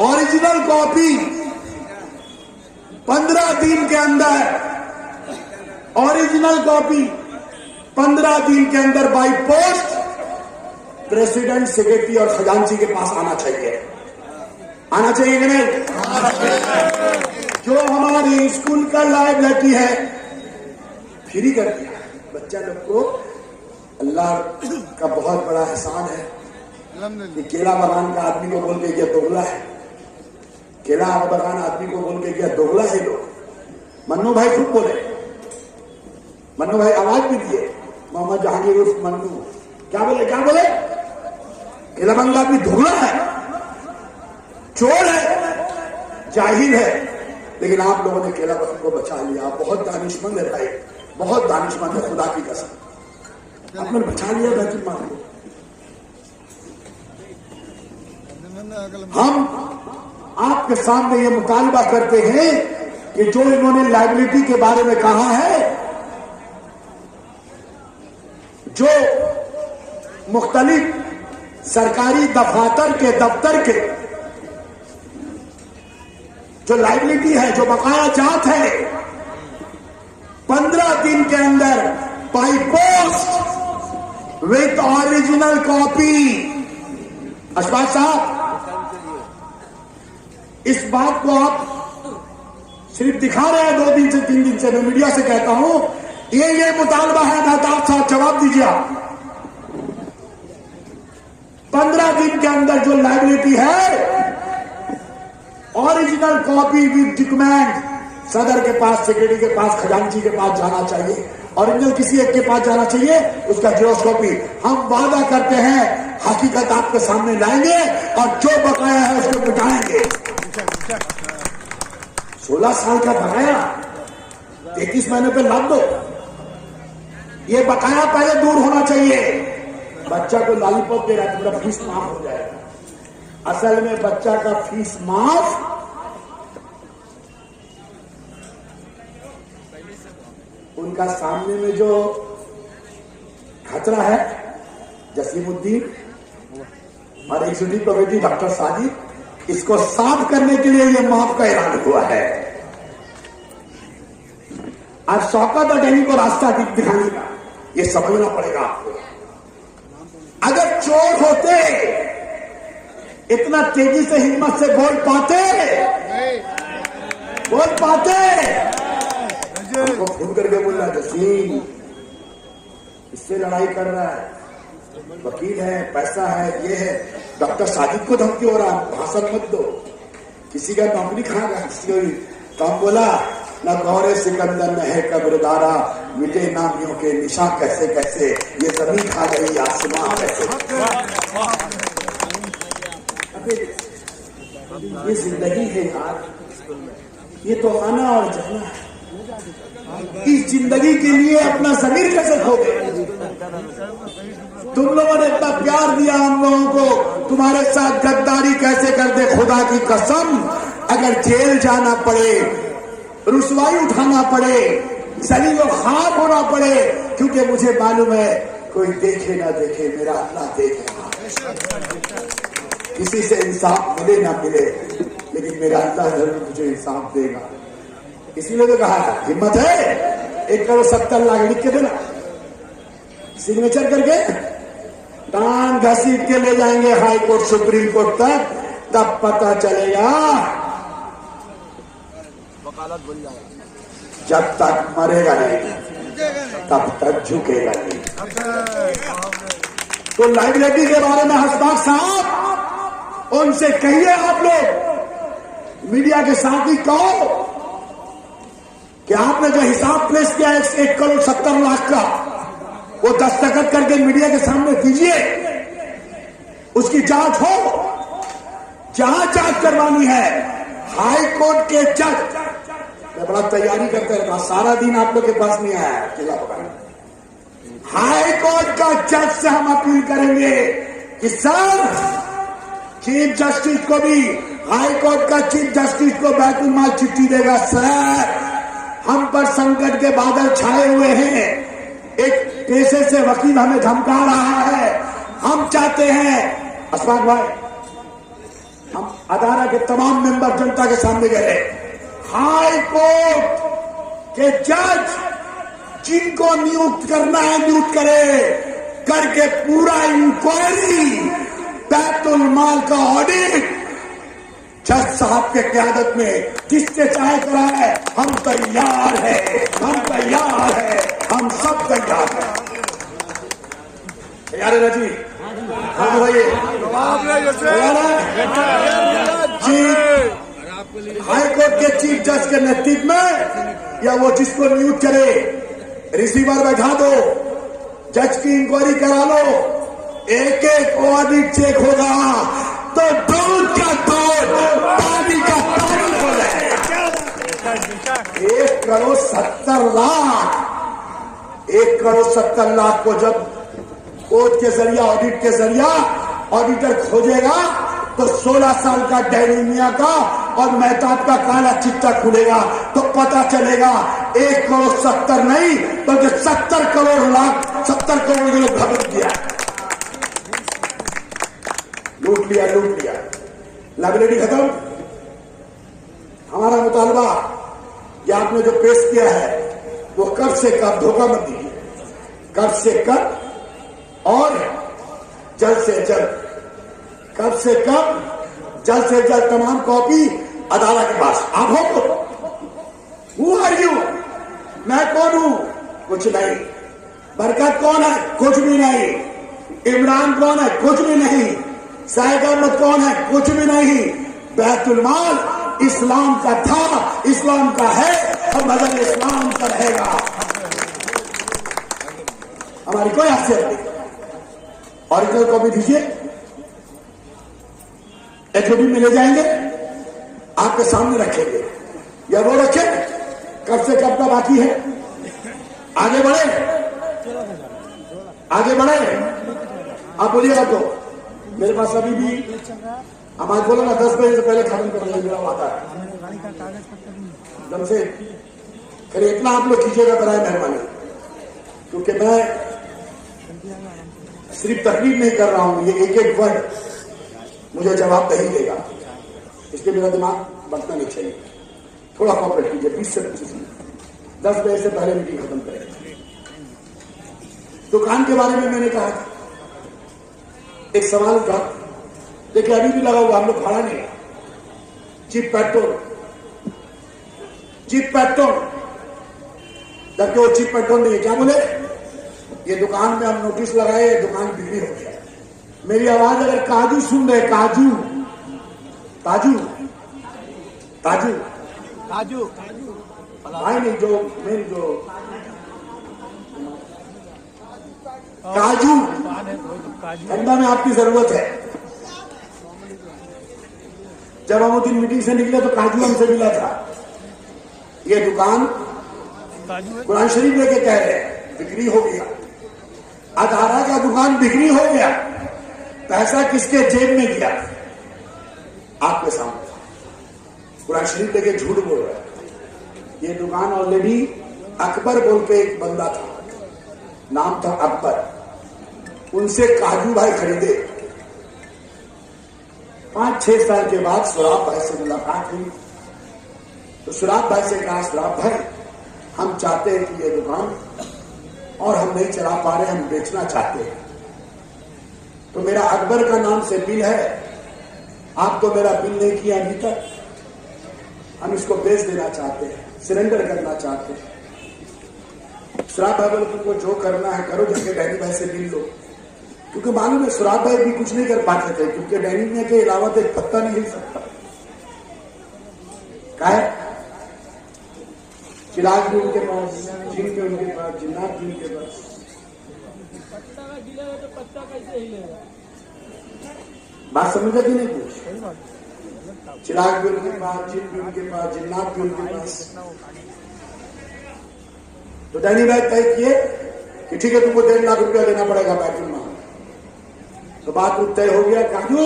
ओरिजिनल कॉपी 15 दिन के अंदर, ओरिजिनल कॉपी 15 दिन के अंदर बाई पोस्ट प्रेसिडेंट, सेक्रेटरी और खजांची के पास आना चाहिए। आना चाहिए कि नहीं? जो हमारी स्कूल का लाइबिलिटी है फ्री कर दिया बच्चा लोग को। अल्लाह का बहुत बड़ा एहसान है कि केला बगान का आदमी को बोल के गया दोगला है, केला बगान आदमी को बोल के गया दोगला है लोग। मन्नू भाई खुद बोले, मन्नू भाई आवाज भी दिए, मोहम्मद जहांगीर उर्फ मन्नू क्या बोले, क्या बोले? केला बंगला आदमी दोगला है, चोर है, जाहिल है। लेकिन आप लोगों ने केला बगान को बचा लिया। बहुत दानिशमंद है भाई, बहुत दानिशमंद है, खुदा की कसम। आपने बचा लिया बैतुल माल को। हम आपके सामने ये मुतालबा करते हैं कि जो इन्होंने लायबिलिटी के बारे में कहा है, जो मुख्तलिफ सरकारी दफातर के दफ्तर के जो लायबिलिटी है, जो बकाया जात है, 15 दिन के अंदर by post with original copy. Ashfaq साहब, इस बात को आप सिर्फ दिखा रहे हैं 2 दिन से 3 दिन से। मैं मीडिया से कहता हूं ये मुतालबा है, मेहताब साहब जवाब दीजिए आप। 15 दिन के अंदर जो लायबिलिटी है ओरिजिनल कॉपी विद डॉक्यूमेंट सदर के पास, सेक्रेटरी के पास, खजांची के पास जाना चाहिए। ओरिजिनल किसी एक के पास जाना चाहिए, उसका जेरॉक्स कॉपी। हम वादा करते हैं हकीकत आपके सामने लाएंगे और जो बकाया है उसको मिटाएंगे। 16 साल का बकाया 33 महीने पे लाद दो। ये बकाया पहले दूर होना चाहिए। बच्चा को लॉलीपॉप दे रहा है, तुम्हारा फीस माफ हो जाएगा। असल में बच्चा का फीस माफ उनका सामने में जो खतरा है, जसीमुद्दीन और एग्जीक्यूटिव कमेटी डॉक्टर साजिद, इसको साफ करने के लिए यह माफ का ऐलान हुआ है। आज शौकत अटैनी को रास्ता दिखाने का यह समझना पड़ेगा आपको। अगर चोर होते इतना तेजी से हिम्मत से बोल पाते उनको फोन करके बोल रहा है जसीम इससे लड़ाई कर रहा है, वकील है, पैसा है, ये है। डॉक्टर साजिद को धमकी हो रहा, भाषण मत दो, किसी का नौकरी खाएगा, किसी को। तो हम बोला न गौरे सिकंदर न है कब्रदारा, मिटे नामियों के निशा कैसे कैसे, ये जमीन खा गई आसमां कैसे। ये जिंदगी है यार, ये तो आना और जाना है। इस जिंदगी के लिए अपना जमीर कैसे खोगे? तुम लोगों ने इतना प्यार दिया हम लोगों को, तुम्हारे साथ गद्दारी कैसे कर दे? खुदा की कसम, अगर जेल जाना पड़े, रुसवाई उठाना पड़े, जलील व खार होना पड़े, क्योंकि मुझे मालूम है कोई देखे ना देखे मेरा अल्लाह देखेगा। किसी से इंसाफ मिले ना मिले, लेकिन मेरा अल्लाह जरूर मुझे इंसाफ देगा। इसीलिए तो कहा है हिम्मत है 1 करोड़ 70 लाख लिख के देना, सिग्नेचर करके टांग घसीट के ले जाएंगे हाई कोर्ट, सुप्रीम कोर्ट तक, तब पता चलेगा। वकालत बन जाएगा। जब तक मरेगा नहीं तब तक झुकेगा नहीं। तो लाइबिलिटी के बारे में हसबाक साहब उनसे कहिए, आप लोग मीडिया के साथ ही कहो कि आपने जो हिसाब पेश किया 1 करोड़ 70 लाख का, वो दस्तखत करके मीडिया के सामने दीजिए, उसकी जांच हो। जहां जांच करवानी है हाई कोर्ट के जज, मैं बड़ा तैयारी करते रहता, सारा दिन आप लोग के पास नहीं आया किला पकड़ने। हाई कोर्ट का जज से हम अपील करेंगे कि सर चीफ जस्टिस को भी हाई कोर्ट का चीफ जस्टिस को बैतुल माल चिट्ठी देगा, सर हम पर संकट के बादल छाए हुए हैं, एक पेशे से वकील हमें धमका रहा है, हम चाहते हैं। अशफाक भाई, हम अदालत के तमाम मेंबर जनता के सामने गए, हाई कोर्ट के जज जिनको नियुक्त करना है नियुक्त करे, करके पूरा इंक्वायरी, बैतुल माल का ऑडिट जज साहब के क्यादत में जिससे चाहे कराए, हम तैयार है, हम तैयार है, हम सब तैयार है। तैयार है ना जी? हाँ भाई, हाई कोर्ट के चीफ जज के नेतृत्व में या वो जिसको नियुक्त करे, रिसीवर बैठा दो, जज की इंक्वायरी करा लो, एक एक ऑडिट चेक होगा तो दूध का दूध, पानी का पानी हो जाएगा। 1,70,00,000, 1,70,00,000 को जब कोर्ट के जरिया, ऑडिट के जरिया ऑडिटर खोजेगा तो 16 साल का डायनीमिया का और मेहताब का काला चिट्ठा खुलेगा तो पता चलेगा 1,70,00,000 नहीं बल्कि 70 करोड़ लाख, 70 करोड़ के लोग खबर दिया, लूट लिया, लूट लिया। लाइबिलिटी खत्म। हमारा मुतालबा ये आपने जो पेश किया है वो कब से कब, धोखा मत दीजिए, कब से कब और जल्द से जल्द, कब से कब जल्द से जल्द तमाम कॉपी अदालत के पास। आप हो तो हु आर यू, मैं कौन हूं? कुछ नहीं। बरकत कौन है? कुछ भी नहीं। इमरान कौन है? कुछ भी नहीं। साहिद अहमद कौन है? कुछ भी नहीं। बैतुल माल इस्लाम का था, इस्लाम का है और मदर इस्लाम का रहेगा। हमारी कोई हैसियत नहीं। ऑरिजिनल कॉपी दीजिए, एचओडी में ले जाएंगे, आपके सामने रखेंगे या वो रखें, कब से कब का बाकी है, आगे बढ़े, आगे बढ़े। आप बोलिएगा तो मेरे पास अभी भी, हम आज बोला ना 10 बजे से पहले खत्म कर लेंगे, मेरा वादा है एकदम से। फिर इतना आप लोग कीजिएगा कराए मेहरबानी, क्योंकि मैं सिर्फ तकलीफ नहीं कर रहा हूं, ये एक एक वर्ड मुझे जवाब नहीं देगा, इसलिए मेरा दिमाग बढ़ना नहीं चाहिए। थोड़ा कॉपरेट कीजिए, 20 से 25 मिनट, 10 बजे से पहले मीटिंग खत्म करें। दुकान के बारे में मैंने कहा था, एक सवाल था, देखिए अभी भी लगा हुआ, हम लोग खड़ा नहीं, चीप पेट्रोल, चीप पेट्रोल, जबकि वो चीप पेट्रोल नहीं है। क्या बोले? ये दुकान में हम नोटिस लगाए, दुकान बिक्री हो गया। मेरी आवाज अगर काजू सुन रहे, काजू, काजू, काजू, काजू, भाई नहीं, जो मेरी जो काजू ठंडा में आपकी जरूरत है। जब हम उस दिन मीटिंग से निकले तो काजू हमसे मिला था। ये दुकान कुरान शरीफ लेके कह रहे हैं बिक्री हो गया, अदारा का दुकान बिक्री हो गया, पैसा किसके जेब में गया? आपके सामने कुरान शरीफ लेके झूठ बोल रहा है। ये दुकान ऑलरेडी अकबर बोल के एक बंदा था, नाम था अकबर, उनसे काजू भाई खरीदे। 5-6 साल के बाद सुराब भाई से मुलाकात हुई तो सुराब भाई से कहा, सुराब भाई हम चाहते हैं कि ये दुकान और हम नहीं चला पा रहे, हम बेचना चाहते हैं, तो मेरा अकबर का नाम से बिल है, आप तो मेरा बिल नहीं किया अभी तक, हम इसको बेच देना चाहते हैं, सरेंडर करना चाहते हैं। सुराब भाई बोले तुमको जो करना है करो, जाके डैनी भाई से बिल लो, क्योंकि मालूम है सुराब भाई भी कुछ नहीं कर पाते थे, क्योंकि डैनी में के अलावा तो एक पत्ता नहीं हिल सकता। क्या है? चिराग भी उनके पास, जिन भी उनके पास, जिन्नात भी उनके पास, पत्ता कैसे हिलेगा? बात समझ कि नहीं? कुछ चिराग भी उनके पास, जिन भी उनके पास, जिन्नात भी उनके पास। तो डैनी भाई तय किए कि ठीक है तुमको 1.5 लाख रुपया देना पड़ेगा बैतुल माल। तो बात तय हो गया, काजू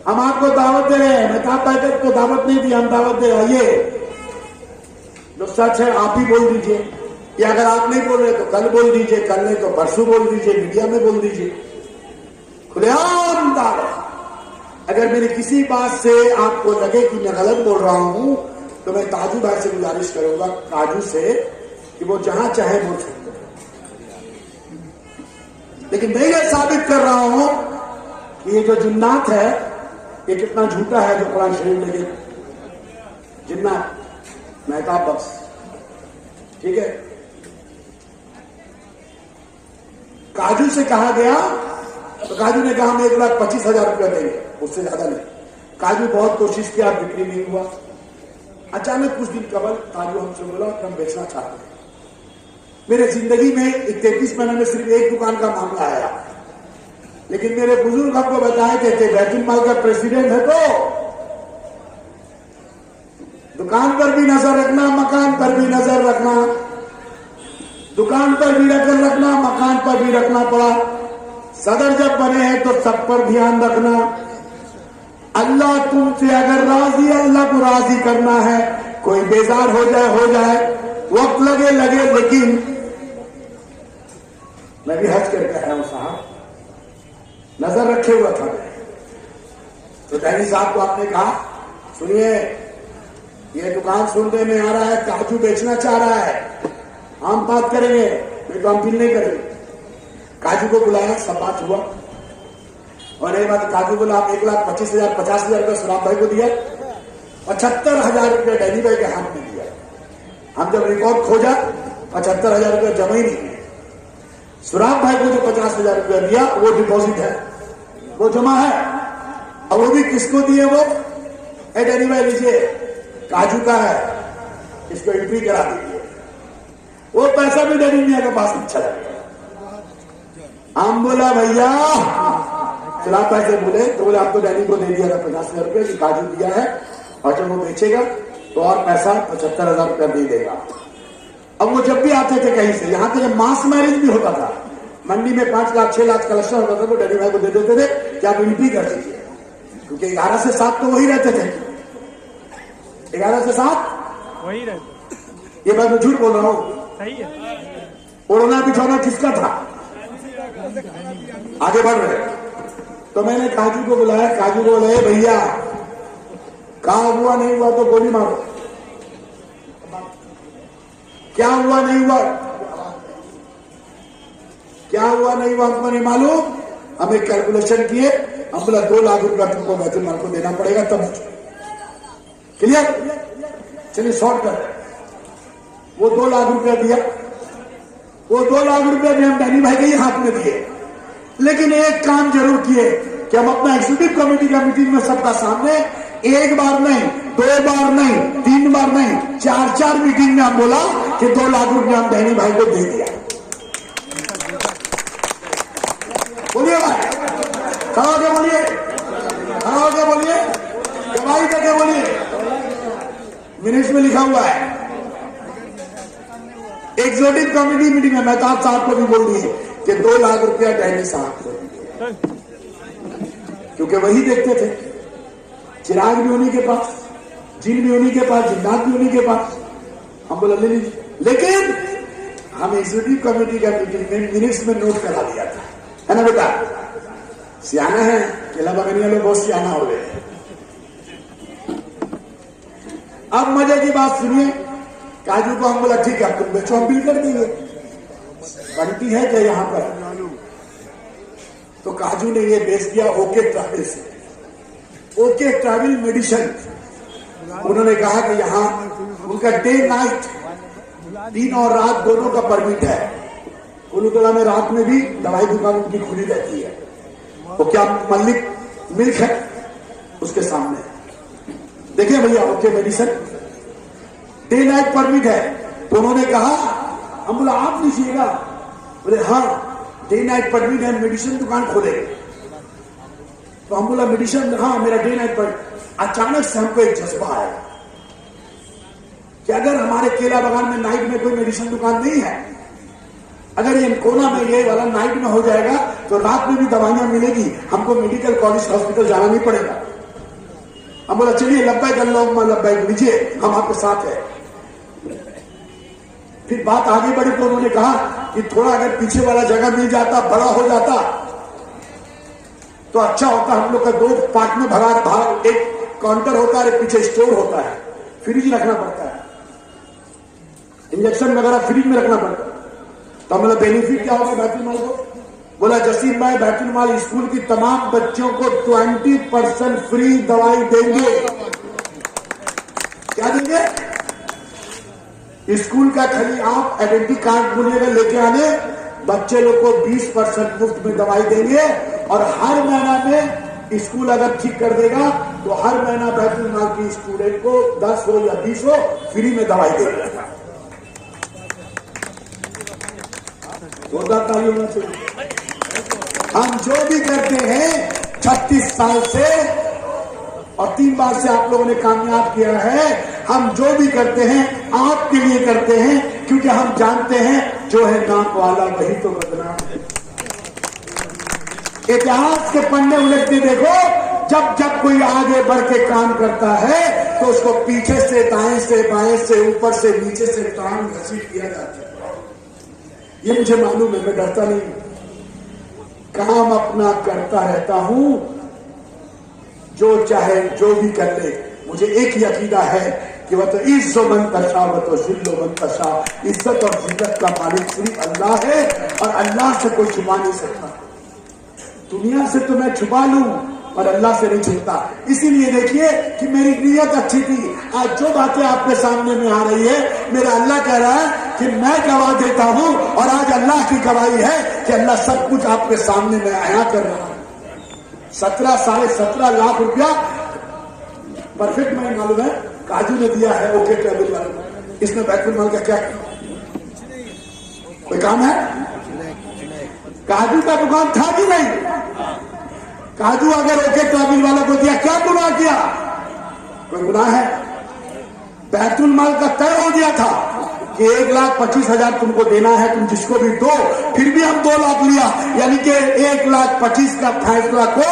हम आपको दावत दे रहे हैं, मेहताब भाई को दावत नहीं दी, हम दावत दे रहे हैं। जो सच है आप ही बोल दीजिए, या अगर आप नहीं बोल रहे तो कल बोल दीजिए, कल नहीं तो परसों बोल दीजिए, मीडिया में बोल दीजिए, खुलेआम दावत। अगर मेरी किसी बात से आपको लगे कि मैं गलत बोल रहा हूं तो मैं काजू भाई से गुजारिश करूंगा, काजू से, कि वो जहां चाहे बोल सकते हैं। लेकिन मैं ये साबित कर रहा हूं कि ये जो जिन्नात है ये कितना झूठा है, जो कुरान शरीफ लेके जिन्नात मेहताब बख्श, ठीक है। काजू से कहा गया तो काजू ने कहा हम 1,25,000 रुपया देंगे, उससे ज्यादा नहीं। काजू बहुत कोशिश किया, बिक्री नहीं हुआ। अचानक कुछ दिन कबल काजू हमसे बोला कि हम बेचना चाहते हैं। मेरे जिंदगी में 33 महीने में सिर्फ एक दुकान का मामला आया, लेकिन मेरे बुजुर्ग हमको बताए थे बैतुल माल का प्रेसिडेंट है तो दुकान पर भी नजर रखना, मकान पर भी नजर रखना, दुकान पर भी नजर रखना, मकान पर भी रखना पड़ा। सदर जब बने हैं तो सब पर ध्यान रखना। अल्लाह तुमसे अगर राजी है, अल्लाह को राजी करना है, कोई बेजार हो जाए, वक्त लगे, लेकिन मैं भी हज करके आया हूं साहब, नजर रखे हुआ था। तो डैनी साहब को आपने कहा सुनिए, ये दुकान सुनने में आ रहा है काजू बेचना चाह रहा है, हम बात करेंगे, नहीं तो हम बिल नहीं करेंगे। काजू को बुलाया, सब बात हुआ, और एक बात काजू बोला आप 1,25,000 50,000 रुपया सुराब भाई को दिया, 75,000 रुपया डैनी भाई के हाथ में दिया। हम जब रिकॉर्ड खोजा 75,000 रुपया जमा ही नहीं है। सुराब भाई को जो 50,000 रुपया दिया वो डिपॉजिट है, वो जमा है, और वो भी किसको दिए? वो डैनी भाई लीजिए काजू का है, इसको एंट्री करा दीजिए। वो पैसा भी डैनी मियां के पास अच्छा लगता। हम बोला भैया, चला पैसे बोले तो बोले आप तो डैनी को दे दिया था 50,000 रुपये की काजू दिया है, और जब वो बेचेगा तो और पैसा 75,000 रुपया दे देगा। अब वो जब भी आते थे कहीं से, यहां तक मास मैरिज भी होता था, मंडी में 5 लाख 6 लाख कलेक्शन होता था, तो डैनी भाई को दे देते थे कि आप एंट्री कर दीजिए, क्योंकि 11 से 7 तो वही रहते थे, 11 से 7 वही रहते। ये बात मैं झूठ बोल रहा हूं? सही है। ओढ़ना बिछौना किसका था? आगे बढ़ रहे। तो मैंने काजू को बुलाया, काजू को बोले भैया कहा हुआ नहीं हुआ तो गोली मारो, क्या हुआ नहीं हुआ, क्या हुआ नहीं हुआ हमको नहीं मालूम। हम एक कैलकुलेशन किए, हम बोला 2 लाख रुपया तुमको बैतुल माल को देना पड़ेगा, तब क्लियर। चलिए शॉर्ट कर, वो 2 लाख रुपया दिया, वो 2 लाख रुपया भी हम डैनी भाई के ही हाथ में दिए। लेकिन एक काम जरूर किए कि हम अपना एग्जीक्यूटिव कमेटी का मीटिंग में सबका सामने एक बार नहीं, 2 बार नहीं, 3 बार नहीं, 4 मीटिंग में हम बोला कि 2 लाख रुपया हम डैनी भाई को दे दिया। बोलिए भाई, खड़ा होकर बोलिए, खड़ा होकर बोलिए, गवाही करके बोलिए, मिनट्स में लिखा हुआ है। एग्जीक्यूटिव कमेटी मीटिंग में मेहताब साहब को भी बोल दिए कि 2 लाख रुपया डैनी साहब को, क्योंकि वही देखते थे, चिराग भी उन्हीं के पास, जिन भी उन्हीं के पास, जिन्नात भी उन्हीं के पास। हम बोला ले लीजिए, लेकिन हम एग्जीक्यूटिव कमेटी का मीटिंग में मिनट्स में नोट करा दिया था, है ना बेटा? सियाना है, केला बगनिया लोग बहुत सियाना हो गए। अब मजे की बात सुनिए, काजू को हम बोला ठीक है तुम बेचो, हम बिल कर देंगे, बनती है क्या यहां पर? तो काजू ने ये बेच दिया ओके ट्रैवल से, ओके ट्रैवल मेडिसिन। उन्होंने कहा कि यहां उनका डे नाइट, दिन और रात दोनों का परमिट है। कुलुतला में रात में भी दवाई दुकान उनकी खुली रहती है। तो क्या मल्लिक मिल्क है उसके सामने, देखिए भैया okay medicine, day night permit है। तो उन्होंने कहा, हम बोला आप लीजिएगा, बोले हाँ डे नाइट परमिट है, मेडिसिन दुकान खोलेंगे। तो हम बोला मेडिसिन, हाँ मेरा डे नाइट परमिट। अचानक से हमको एक जज्बा आया कि अगर हमारे केला बागान में नाइट में कोई मेडिसिन दुकान नहीं है, अगर ये कोना में ये वाला नाइट में हो जाएगा तो रात में भी दवाइयां मिलेगी, हमको मेडिकल कॉलेज हॉस्पिटल जाना नहीं पड़ेगा। हम बोला चलिए लब्बैक अल्लाहुम्मा लब्बैक लीजिए, हम आपके साथ हैं। फिर बात आगे बढ़ी तो उन्होंने कहा कि थोड़ा अगर पीछे वाला जगह मिल जाता, बड़ा हो जाता तो अच्छा होता। हम लोग का 2 पार्ट में भाग एक काउंटर होता है, पीछे स्टोर होता है, फ्रिज रखना पड़ता है, इंजेक्शन वगैरह फ्रिज में रखना पड़ता है। तो हमारा बेनिफिट क्या होगा बैतुल माल को? बोला जसीम भाई बैतुल माल स्कूल की तमाम बच्चों को 20% फ्री दवाई देंगे। क्या देंगे? स्कूल का खाली आप आइडेंटिटी कार्ड बोलिएगा लेके आने, बच्चे लोग को 20% मुफ्त में दवाई देंगे। और हर महीना में स्कूल अगर ठीक कर देगा तो हर महीना बैतुल माल की स्टूडेंट को 10 हो या 20 हो फ्री में दवाई देगा। जोरदार ताली होना चाहिए। हम जो भी करते हैं 36 साल से और 3 बार से आप लोगों ने कामयाब किया है, हम जो भी करते हैं आपके लिए करते हैं, क्योंकि हम जानते हैं जो है नाक वाला वही तो बदनाम है। इतिहास के पन्ने उलट के देखो, जब जब कोई आगे बढ़ के काम करता है तो उसको पीछे से, दाएं से, बाएं से, ऊपर से, नीचे से टांग घसीट किया जाता है। ये मुझे मालूम है, मैं डरता नहीं, काम अपना करता रहता हूं, जो चाहे जो भी कर ले। मुझे एक ही अकीदा है कि वह तो इज्जो मंतशा वह तो जिल्लो मंतशा, इज्जत और जिल्लत का मालिक सिर्फ अल्लाह है और अल्लाह से कोई छुपा नहीं सकता। दुनिया से तो मैं छुपा लूं और अल्लाह से नहीं छुपता। इसीलिए देखिए कि मेरी नीयत अच्छी थी। आज जो बातें आपके सामने में आ रही है, मेरा अल्लाह कह रहा है कि मैं गवाह देता हूं और आज अल्लाह की गवाही है कि अल्लाह सब कुछ आपके सामने में आया कर रहा है। 17.5 लाख रुपया परफेक्ट मैं मालूम है काजू ने दिया है ओके ट्रैवल वाले को। इसमें बैतुल माल का क्या कोई काम है? काजू का दुकान था कि नहीं? काजू अगर ओके ट्रैवल वाला को दिया, क्या गुनाह किया? कोई गुनाह है? बैतुल माल का तय हो गया था कि 1,25,000 तुमको देना है, तुम जिसको भी दो। फिर भी हम 2 लाख लिया, यानी कि 1,25,000 का फैसला को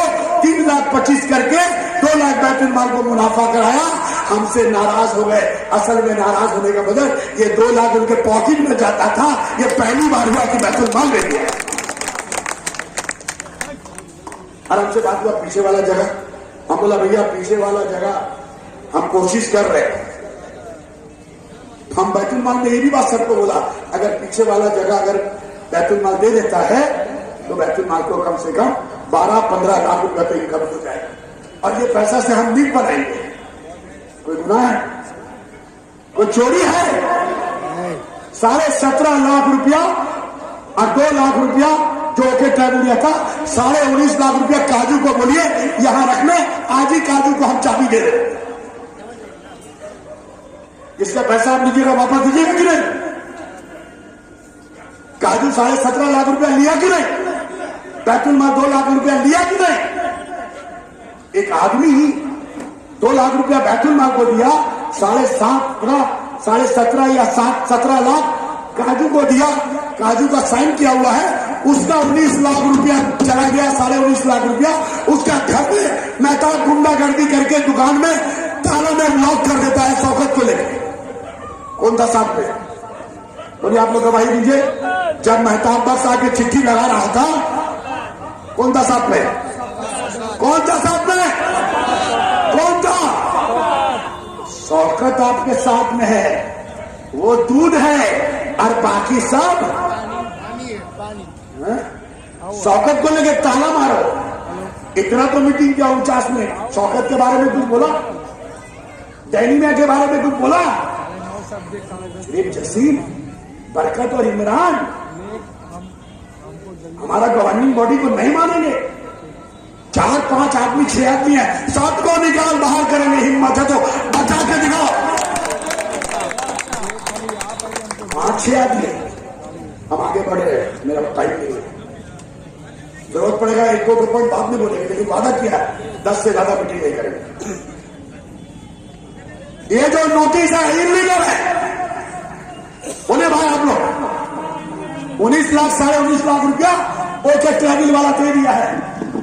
3,25,000 करके 2 लाख बैतुल माल को मुनाफा कराया। हमसे नाराज हो गए। असल में नाराज होने का बदल ये 2 लाख उनके पॉकेट में जाता था। ये पहली बार हुआ कि बैतुल माल ले लिया। और हमसे बात हुआ पीछे वाला जगह, हम बोला भैया पीछे वाला जगह हम कोशिश कर रहे हैं। हम बैतुल माल में ये भी बात सबको बोला, अगर पीछे वाला जगह अगर बैतुल माल दे देता है तो बैतुल माल को कम से कम 12-15 लाख रुपया तो इनकम हो जाएगा और ये पैसा से हम नींद बनाएंगे। कोई गुनाह है? कोई चोरी है? 17.5 लाख रुपया और 2 लाख रुपया जो ओके ट्रैवल दिया था, 19.5 लाख रुपया काजू को बोलिए यहां रखने, आज ही काजू को हम चाबी दे रहे। इसका पैसा आप लीजिएगा, वापस दीजिएगा कि नहीं? काजू 17.5 लाख रुपया लिया कि नहीं? बैतुल माल 2 लाख रुपया लिया कि नहीं? एक आदमी ही 2 लाख रुपया बैतुल माल को दिया, 17.5 या 17 लाख काजू को दिया, काजू का साइन किया हुआ है, उसका 19 लाख रुपया चला गया, 19.5 लाख रुपया उसका घर में मेहताब गुंडागर्दी करके दुकान में ताला में लॉक कर देता है शौकत को लेकर। कौन था साथ में? बोलिए आप लोग गवाही दीजिए। जब मेहताब बस आके चिट्ठी लगा रहा था, कौन था साथ में? कौन था साथ में? कौन था? शौकत आपके साथ में है, वो दूध है और बाकी सब शौकत को लेके ताला मारो। इतना तो मीटिंग किया 49 में, शौकत के बारे में कुछ बोला? दैनी मियां के बारे में कुछ बोला? जसीम, बरकत और इमरान हमारा गवर्निंग बॉडी को नहीं मानेंगे। 4-5 आदमी 6 आदमी है, सबको निकाल बाहर करेंगे। हिम्मत है तो बचा के दिखाओ। 5-6 आदमी हम आगे बढ़ रहे हैं, मेरा टाइम नहीं है। जरूरत पड़ेगा 1-2 पॉइंट बाद में बोलेंगे, लेकिन वादा किया 10 से ज्यादा मीटिंग नहीं करेंगे। ये जो नोटिस है इलीगल है। बोले भाई आप लोग 19 लाख 19.5 लाख रुपया ओके ट्रैवल वाला दे दिया है,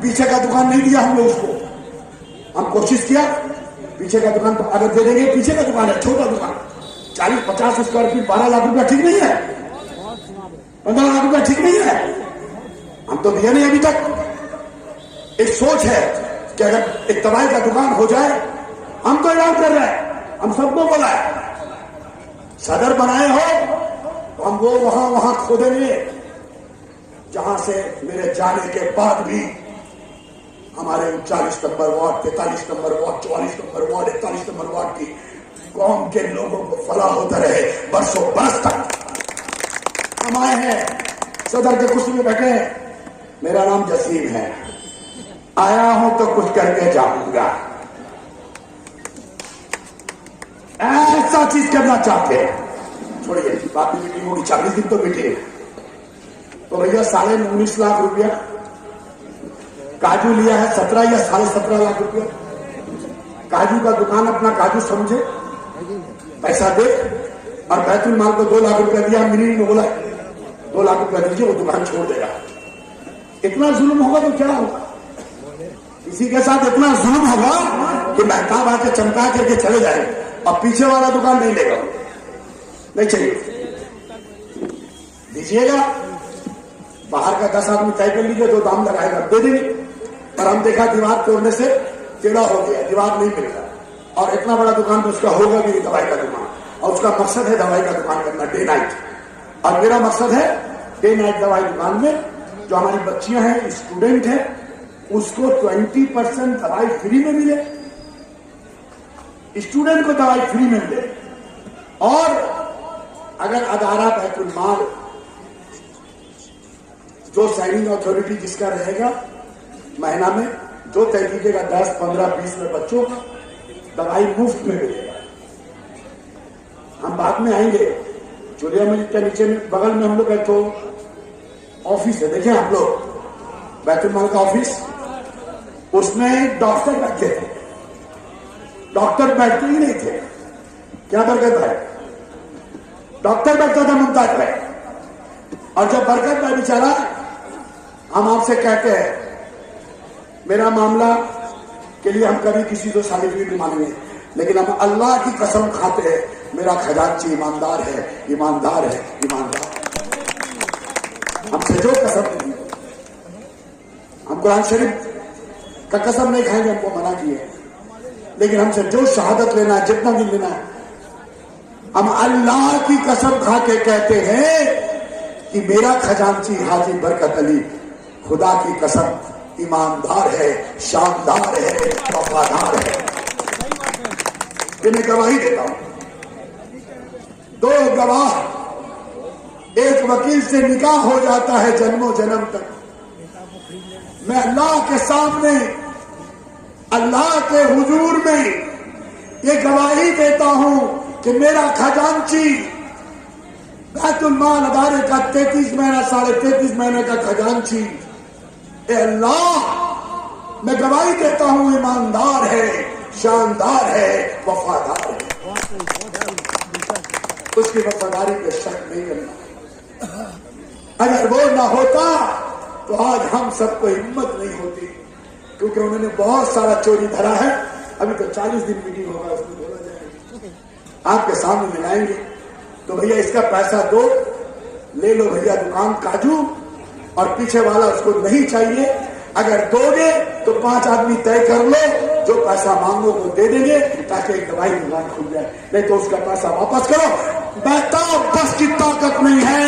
पीछे का दुकान नहीं दिया हम लोग उसको। हम कोशिश किया पीछे का दुकान अगर दे देंगे, पीछे का दुकान है, छोटा दुकान, 40-50 स्क्वायर फीट, 12 लाख रुपया ठीक नहीं है? 15 लाख रुपया ठीक नहीं है? हम तो दिया नहीं अभी तक। एक सोच है कि अगर एक दवाई का दुकान हो जाए, हम तो ऐलान कर रहे हैं, हम सबको बोला है, सदर बनाए हो तो हम वो वहां खोदेंगे जहां से मेरे जाने के बाद भी हमारे 40 number ward, 43 number ward, 44 number ward, 41 number ward की कौम के लोगों को फलाह होता रहे बरसों बरस तक। हम आए हैं, सदर के कुर्सी में बैठे हैं, मेरा नाम जसीम है, आया हूं तो कुछ करके जाऊंगा, ऐसा चीज करना चाहते हैं। छोड़िए, बात मीटिंग होगी, 40 दिन तो मीटिंग। तो भैया 19.5 लाख रुपया काजू लिया है, 17 या 17.5 लाख रुपया काजू का दुकान अपना काजू समझे, पैसा दे, और बैतुल माल को 2 लाख रुपया दिया। मिनी ने बोला 2 लाख रुपया दीजिए, वो दुकान छोड़ देगा। इतना जुल्म होगा तो क्या होगा? किसी के साथ इतना जुल्म होगा कि महताब आके चमका करके चले जाए और पीछे वाला दुकान नहीं लेगा, नहीं चाहिए, दीजिएगा। बाहर का 10 आदमी तय कर लीजिए, जो दाम लगाएगा दे देंगे। पर हम देखा दीवार तोड़ने से टेढ़ा हो गया, दीवार नहीं मिल रहा, और इतना बड़ा दुकान तो उसका होगा भी दवाई का दुकान, और उसका मकसद है दवाई का दुकान करना डे नाइट। और मेरा मकसद है डे नाइट दवाई दुकान में जो हमारी बच्चियां हैं, स्टूडेंट है, उसको 20% दवाई फ्री में मिले, स्टूडेंट को दवाई फ्री में मिले। और अगर अदारा बैतुल माल जो साइनिंग अथॉरिटी जिसका रहेगा, महीना में जो तय कीजिएगा 10, 15, 20 में बच्चों का दवाई मुफ्त में मिलेगा। हम बाद में आएंगे, चूड़िया मिल के नीचे में बगल में हम लोग एक तो ऑफिस है, देखें आप लोग बैतुल माल का ऑफिस, उसमें डॉक्टर बैठते थे, डॉक्टर बैठते ही नहीं थे। क्या बरकत है? डॉक्टर बैठता था मुमताज भाई, और जब बरकत भाई बेचारा, हम आपसे कहते हैं, मेरा मामला के लिए हम कभी किसी को साबित नहीं मानेंगे, लेकिन हम अल्लाह की कसम खाते हैं, मेरा खजांची ईमानदार है, ईमानदार है, ईमानदार। हमसे जो कसम नहीं, हम कुरान शरीफ का कसम नहीं खाएंगे, हमको मना किए, लेकिन हमसे जो शहादत लेना है, जितना भी लेना है, हम अल्लाह की कसम खा के कहते हैं कि मेरा खजांची हाजी बरकत अली खुदा की कसम ईमानदार है, शानदार है, वफादार है। मैं गवाही देता हूं, 2 गवाह, एक वकील से निकाह हो जाता है जन्मों जन्म तक। मैं अल्लाह के सामने, अल्लाह के हुजूर में ये गवाही देता हूं कि मेरा खजांची बैतुल माल अदारे का 33 महीना, 33.5 महीने का खजांची, ए अल्लाह, मैं गवाही देता हूं ईमानदार है, शानदार है, वफादार है। उसकी वफादारी पे शक नहीं करना। अगर वो ना होता तो आज हम सबको हिम्मत नहीं होती, क्योंकि उन्होंने बहुत सारा चोरी धरा है। अभी तो 40 दिन मीटिंग होगा, उसमें बोला जाएगा, आपके सामने मिलाएंगे। तो भैया इसका पैसा दो, ले लो भैया दुकान काजू, और पीछे वाला उसको नहीं चाहिए। अगर दोगे तो 5 आदमी तय कर लो, जो पैसा मांगो वो दे देंगे, ताकि एक दवाई दुकान खुल जाए, नहीं तो उसका पैसा वापस करो। बेताब बस की ताकत नहीं है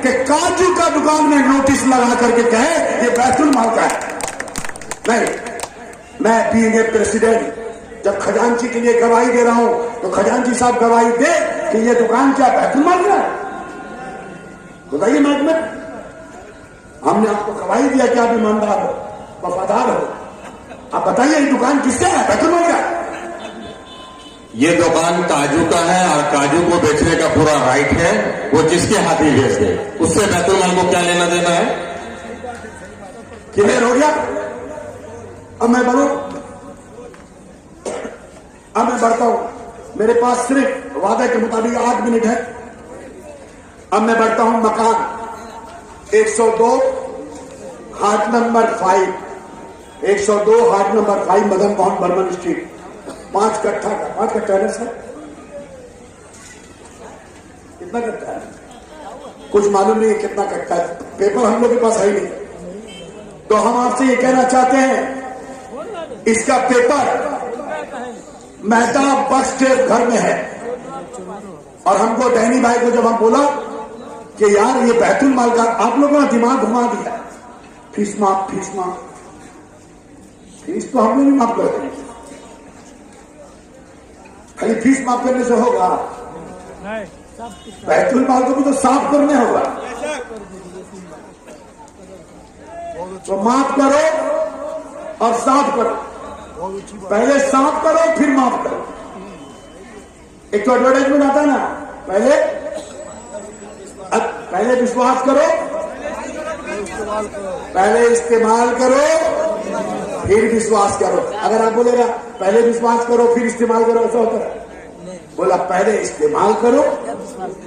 कि काजू का दुकान में नोटिस लगा करके कहे ये बैतुल माल का है। नहीं, मैं बीइंग प्रेसिडेंट जब खजांची के लिए गवाही दे रहा हूं, तो खजांची साहब गवाही दे कि ये दुकान क्या बैतुल माल का है? बताइए महकमे, हमने आपको गवाही दिया कि आप ईमानदार हो, वफादार हो। आप बताइए ये दुकान किसका है, बैतुल माल का? ये दुकान काजू का है और काजू को बेचने का पूरा राइट है, वो जिसके हाथ ही बेच दे, उससे बैतुल माल को क्या लेना देना है? क्लियर हो गया? अब मैं बढ़ू, अब मैं बढ़ता हूं, मेरे पास सिर्फ वादे के मुताबिक 8 मिनट है। अब मैं बढ़ता हूं मकान 102 हाट नंबर 5, 102 हाट नंबर 5 मदन मोहन बर्मन स्ट्रीट, 5 कट्ठा का, 5 कट्ठा है ना सर? कितना कट्ठा है कुछ मालूम नहीं है कितना कट्ठा है, पेपर हम लोग के पास है ही नहीं। तो हम आपसे ये कहना चाहते हैं इसका पेपर मेहताब बख्श के घर में है। और हमको डैनी भाई को जब हम बोला कि यार ये बैतुल माल का, आप लोगों ने दिमाग घुमा दिया, फीस माफ, फीस माफ, फीस तो हम लोग भी माफ कर देंगे, खाली फीस माफ करने से होगा? बैतुल माल को भी तो साफ करने होगा। तो माफ करो और साफ करो, पहले साफ करो फिर माफ करो। एक तो एडवर्टाइजमेंट आता है ना, पहले विश्वास करो, पहले इस्तेमाल करो फिर विश्वास करो। अगर आप बोलेगा पहले विश्वास करो फिर इस्तेमाल करो, ऐसा होता है? बोला पहले इस्तेमाल करो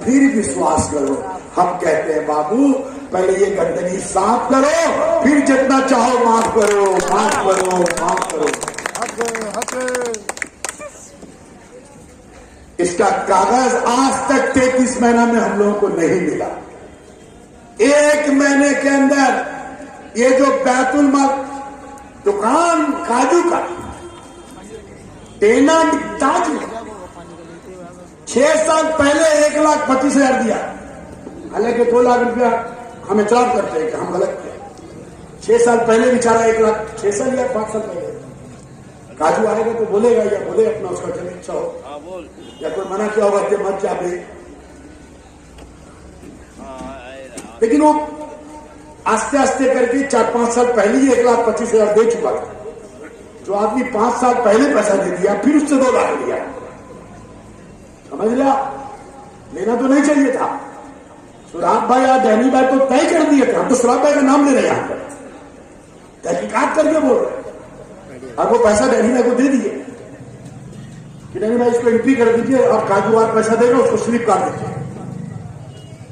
फिर विश्वास करो। हम कहते हैं बाबू पहले ये गंदगी साफ करो, फिर जितना चाहो माफ करो, माफ करो, माफ करो। इसका कागज आज तक 33 महीना में हम लोगों को नहीं मिला। 1 महीने के अंदर ये जो बैतुल माल दुकान काजू का देना ताज में 6 साल पहले 1,25,000 दिया, हालांकि 2 लाख रुपया हम इतराफ करते हैं कि हम गलत किया। 6 साल पहले बेचारा 1 लाख, 6 साल या 5 साल पहले काजू आएगा तो बोलेगा या बोले अपना उसका जब इच्छा हो, या कोई मना किया होगा कि मत जा भाई, लेकिन वो आस्ते आस्ते करके 4-5 साल पहले ही 1,25,000 दे चुका था। जो आदमी 5 साल पहले पैसा दे दिया फिर उससे 2 लाख लिया, समझ लिया? लेना तो नहीं चाहिए था। सुराग भाई या डैनी भाई तो तय कर दिए थे, हम तो सुराग भाई का नाम ले रहे हैं, यहां पर तहकीकात करके बोल रहे हैं, और वो पैसा डैनी भाई को दे दिए कि डैनी भाई इसको एंट्री कर दीजिए और काजूवार पैसा देगा, उसको स्लिप काट दीजिए।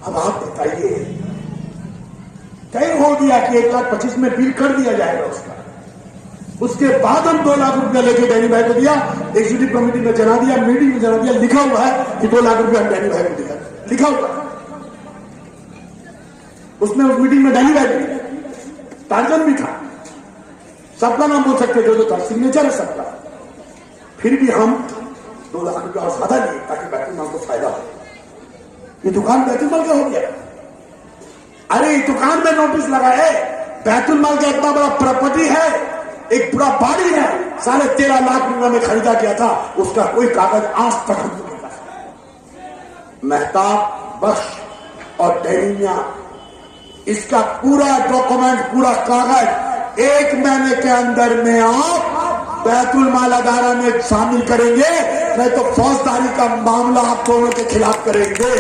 अब आप बताइए, तय हो गया कि 1,25,000 में बिल कर दिया जाएगा उसका। उसके बाद हम 2 लाख रुपया लेके डैनी भाई को दिया, एग्जीक्यूटिव कमेटी में जना दिया, मीटिंग में जना दिया, लिखा हुआ है कि 2 लाख रुपया हम डैनी भाई को दिया, लिखा हुआ। उसमें उस मीटिंग में डैनी भाई भी टार्जन भी था, सबका नाम बोल सकते जो था, सिग्नेचर है सबका। फिर भी हम 2 लाख रुपया और ज्यादा लिए ताकि बैतुल माल को फायदा हो। ये दुकान बैतुल माल का हो गया। अरे दुकान में नोटिस लगा है, बैतुल माल का इतना बड़ा प्रॉपर्टी है, एक पूरा बाड़ी है, 13.5 लाख रुपए में खरीदा गया था, उसका कोई कागज आज तक हम नहीं मिला। मेहताब बख्श और डैनिया, इसका पूरा डॉक्यूमेंट, पूरा कागज 1 महीने के अंदर में आप बैतुल माल अदारा में शामिल करेंगे, नहीं तो फौजदारी का मामला आप दोनों के खिलाफ करेंगे,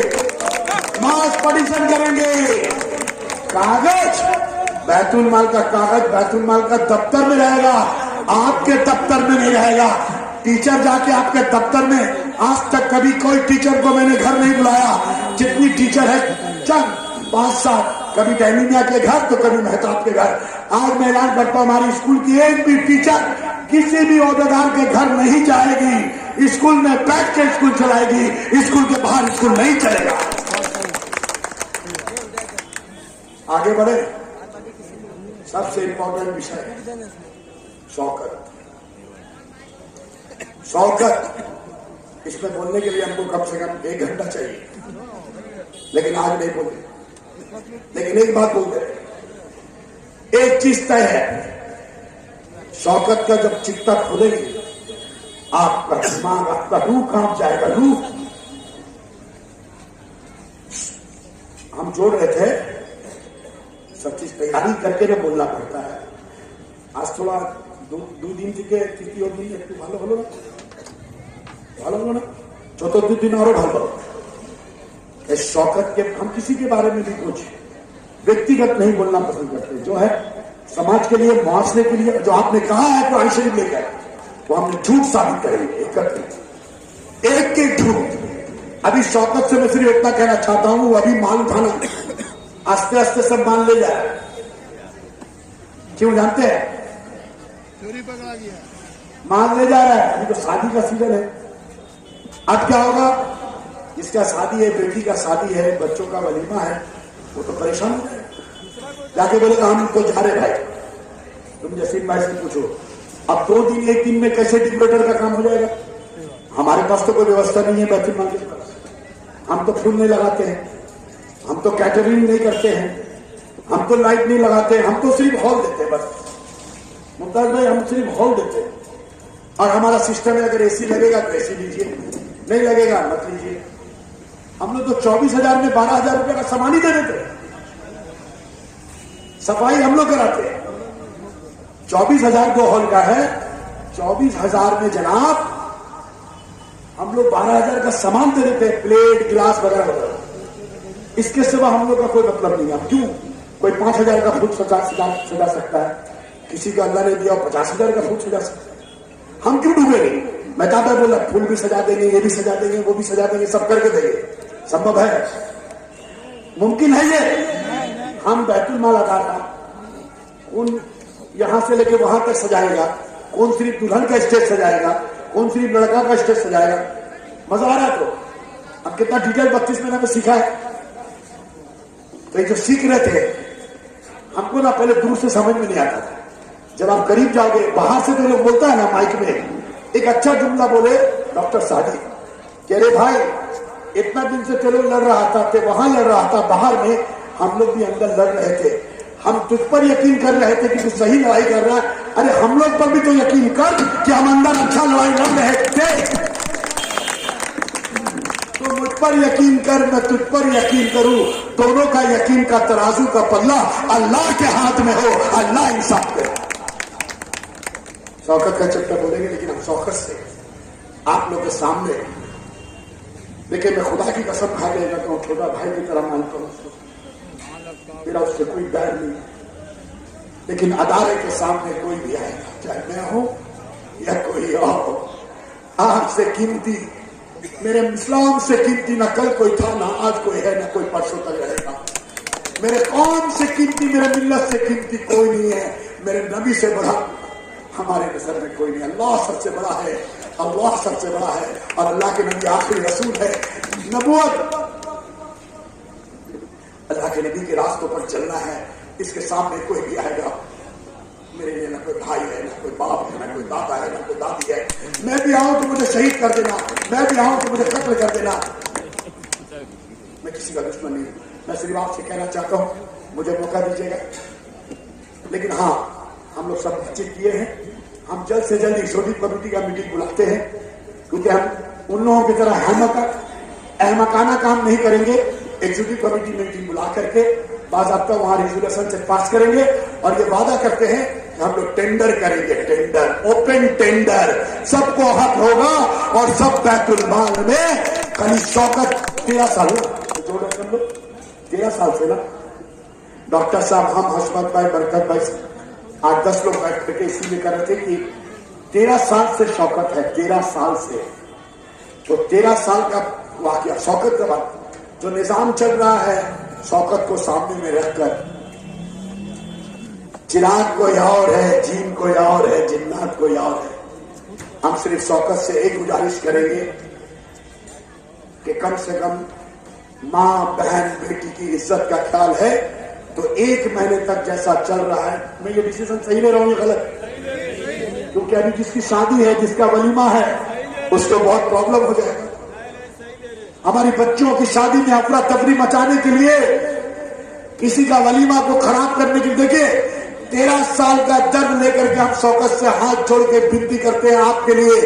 मास पिटीशन करेंगे। कागज बैतुल माल का कागज बैतुल माल का दफ्तर में रहेगा, आपके दफ्तर में नहीं रहेगा। टीचर जाके आपके दफ्तर में, आज तक कभी कोई टीचर को मैंने घर नहीं बुलाया, जितनी टीचर है चंद 5-7, कभी डैनिया के घर तो कभी मेहताब के घर। आज मैं ऐलान करता हूं, हमारी स्कूल की एक भी टीचर किसी भी ओहदेदार के घर नहीं जाएगी, स्कूल में बैठ के स्कूल चलाएगी, स्कूल के बाहर स्कूल नहीं चलेगा। आगे बढ़े। सबसे इंपॉर्टेंट विषय है शौकत। शौकत, इसमें बोलने के लिए हमको कम से कम 1 घंटा चाहिए, लेकिन आज नहीं बोले। लेकिन एक बात बोलते हैं, एक चीज तय है, शौकत का जब चित्ता खुलेगी, आपका दिमाग, आपका रूह कांप जाएगा, रूह। हम जोड़ रहे थे, सब चीज तैयारी करके ना बोलना पड़ता है। आज थोड़ा 2 दिन থেকে তৃতীয় দিন একটু ভালো হলো না, ভালো হলো না, চতুর্থ দিন আরো ভালো। इस शौकत के हम किसी के बारे में भी कुछ व्यक्तिगत नहीं बोलना पसंद करते, जो है समाज के लिए, मुआशरे के लिए, जो आपने कहा है कुरान शरीफ लेकर, वो हमने झूठ साबित करेंगे, एक झूठ। अभी शौकत से मैं सिर्फ इतना कहना चाहता हूं, अभी माल उठाना आस्ते आस्ते सब मान ले जाए। क्यों जानते हैं? चोरी पकड़ा गया। माल ले जा रहा है। अभी तो शादी का सीजन है, अब क्या होगा? जिसका शादी है, बेटी का शादी है, बच्चों का वलीमा है, वो तो परेशान हो जाएगा। जाके बोलेगा हम तो जा रहे भाई। तुम जसीम भाई से पूछो, अब 2 दिन 1 दिन में कैसे डेकोरेटर का काम हो जाएगा? हमारे पास तो कोई व्यवस्था नहीं है बैतुल माल के पास। हम तो फूल नहीं लगाते हैं, हम तो कैटरिंग नहीं करते हैं, हम तो लाइट नहीं लगाते हैं, हम तो सिर्फ हॉल देते हैं बस। मुमताज भाई, हम सिर्फ हॉल देते हैं। और हमारा सिस्टम है, अगर एसी लगेगा तो एसी लीजिए, नहीं लगेगा मत लीजिए। हम लोग तो 24,000 में 12,000 रुपए का सामान ही दे देते हैं। सफाई हम लोग कराते हैं। 24,000 2 हॉल का है, 24,000 में जनाब हम लोग 12,000 का सामान दे देते हैं, प्लेट गिलास वगैरह वगैरह। इसके सिवा हम लोग का कोई मतलब नहीं है। क्यों? कोई 5,000 का फूल सजा सकता है, किसी को अल्लाह ने दिया 50,000 का फूल सजा सकता है। हम क्यों डूबे नहीं? मैं दादा बोला फूल भी सजा देंगे, ये भी सजा देंगे, वो भी सजा देंगे, सब करके देंगे। संभव है? मुमकिन है ये? हम बैतुल माल अदा था, कौन यहां से लेके वहां तक सजाएगा, कौन सिर्फ दुल्हन का स्टेज सजाएगा, कौन सिर्फ लड़का का स्टेज सजाएगा। मजा आ रहा है? तो अब कितना डिटेल 32 महीने में सीखा है। तो ये जो सीख रहे थे, हमको ना पहले दूर से समझ में नहीं आता था। जब आप करीब जाओगे, बाहर से तो लोग बोलता है ना माइक में, एक अच्छा जुमला बोले डॉक्टर सादी, कह रहे भाई इतना दिन से चलो लड़ रहा था, ते वहां लड़ रहा था, बाहर में हम लोग भी अंदर लड़ रहे थे, हम तुझ पर यकीन कर रहे थे कि तू सही लड़ाई कर रहा है। अरे हम लोग पर भी तो यकीन कर कि हम अंदर अच्छा लड़ाई लड़ रहे थे। तो मुझ पर यकीन कर, मैं तुझ पर यकीन करूं, दोनों का यकीन का तराजू का पल्ला अल्लाह के हाथ में हो, अल्लाह इंसाफ करे। शौकत का चैप्टर बोलेंगे, लेकिन हम शौकत से आप लोग के सामने, देखिए मैं खुदा की कसम खा के कहता हूं, छोटा भाई की तरह मानता हूं, मेरा उससे कोई बैर नहीं, लेकिन अदारे के सामने कोई भी आएगा, चाहे मैं हूं या कोई और हो, आपसे कीमती, मेरे इस्लाम से कीमती ना कल कोई था, ना आज कोई है, ना कोई परसों तक रहेगा। मेरे कौम से कीमती, मेरे मिल्लत से कीमती कोई नहीं है। मेरे नबी से बड़ा हमारे नजर में कोई नहीं। अल्लाह सबसे बड़ा है, अल्लाह सबसे बड़ा है, और अल्लाह के नबी आखिरी रसूल है। नबूवत अल्लाह के नबी के रास्तों पर चलना है। इसके सामने कोई भी आएगा, मेरे लिए ना कोई भाई है, ना कोई बाप है, ना कोई दादा है, ना कोई दादी है। मैं भी आऊं तो मुझे शहीद कर देना, मैं भी आऊं तो मुझे कत्ल कर देना। मैं किसी का दुश्मन नहीं हूं। मैं सिर्फ आपसे कहना चाहता हूं, मुझे मौका दीजिएगा। लेकिन हाँ, हम लोग सब बातचीत किए हैं, हम जल्द से जल्द एग्जीक्यूटिव कमेटी का मीटिंग बुलाते हैं, क्योंकि हम उन लोगों की तरह अहमकाना काम नहीं करेंगे। एग्जीक्यूटिव कमेटी मीटिंग बुला करके बाज़ाब्ता वहां रेजोल्यूशन से पास करेंगे, और ये वादा करते हैं कि हम लोग टेंडर करेंगे, टेंडर, ओपन टेंडर, सबको हक होगा, और सब बैतुल माल में। कल शौकत 13 साल जो रकम लो 13 साल से ना डॉक्टर साहब, हम हसमत भाई, बरकत भाई, 8-10 लोग बैठ करके इसीलिए कर रहे थे कि 13 साल से शौकत है, 13 साल से। तो 13 साल का वाकया, शौकत का बात, जो निजाम चल रहा है, शौकत को सामने में रखकर, चिराग कोई और है, जीन कोई और है, जिन्नात कोई और है। हम सिर्फ शौकत से एक गुजारिश करेंगे कि कम से कम मां, बहन, बेटी की इज्जत का ख्याल है तो 1 महीने तक जैसा चल रहा है, मैं ये डिसीजन सही ले रहा हूं, ये गलत? क्योंकि अभी जिसकी शादी है, जिसका वलीमा है, उसको बहुत प्रॉब्लम हो जाएगा। हमारी बच्चों की शादी में अफरा तफरी मचाने के लिए, किसी का वलीमा को खराब करने के लिए, देखिए 13 साल का दर्द लेकर के हम शौकत से हाथ जोड़ के विनती करते हैं आपके लिए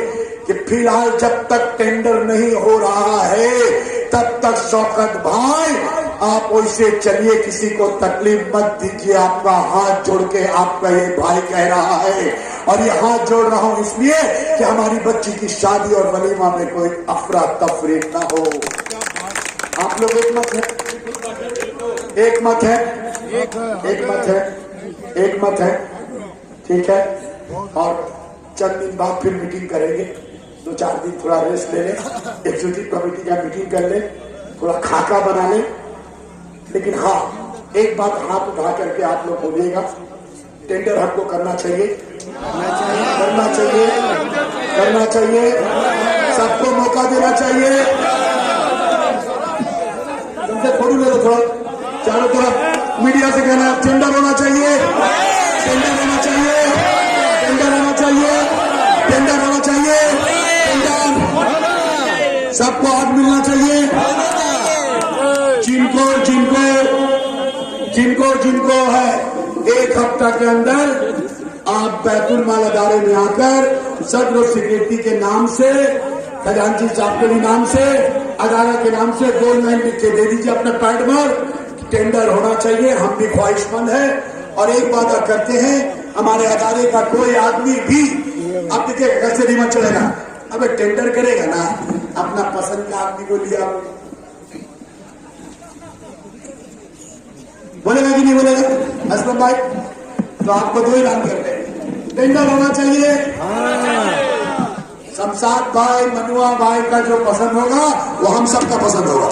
कि फिलहाल जब तक टेंडर नहीं हो रहा है, तब तक शौकत भाई आप वैसे चलिए, किसी को तकलीफ मत दीजिए। आपका हाथ जोड़ के आपका ये भाई कह रहा है, और ये हाथ जोड़ रहा हूं इसलिए कि हमारी बच्ची की शादी और वलीमा में कोई अफरा तफरी ना हो। आप लोग एक मत है, एक मत है, एक मत है, एक मत है, ठीक है। और चंद दिन बाद फिर मीटिंग करेंगे, 2-4 दिन थोड़ा रेस्ट ले लें, एग्जीक्यूटिव कमेटी का मीटिंग कर ले, थोड़ा खाका बना ले। लेकिन हाँ, एक बात हाथ उठा करके आप लोग बोलिएगा, टेंडर हमको करना चाहिए। करना चाहिए, करना चाहिए, सबको मौका देना चाहिए। तुमसे फोटो ले लो थोड़ा, चारों तरफ मीडिया से कहना है टेंडर होना चाहिए, टेंडर होना चाहिए, टेंडर होना चाहिए, टेंडर होना चाहिए, टेंडर सबको हाथ मिलना चाहिए। जिनको जिनको जिनको जिनको है 1 हफ्ता के अंदर आप बैतुल माल अदारे में आकर सर्व सिक्योरिटी के नाम से, खजांची साहब के नाम से, अदारा के नाम से 2 लाइन लिख के दे दीजिए अपने पैड पर। टेंडर होना चाहिए, हम भी ख्वाहिशमंद है। और एक वादा करते हैं, हमारे अदारे का कोई आदमी भी अब देखिए घर से नहीं मत चलेगा, अब टेंडर करेगा ना, अपना पसंद का आदमी को लिया, बोलेगा कि नहीं बोलेगा असलम भाई? तो आपको 2 ऐलान करते हैं, टेंडर होना चाहिए। शमशाद भाई, मनुआ भाई का जो पसंद होगा वो हम सबका पसंद होगा।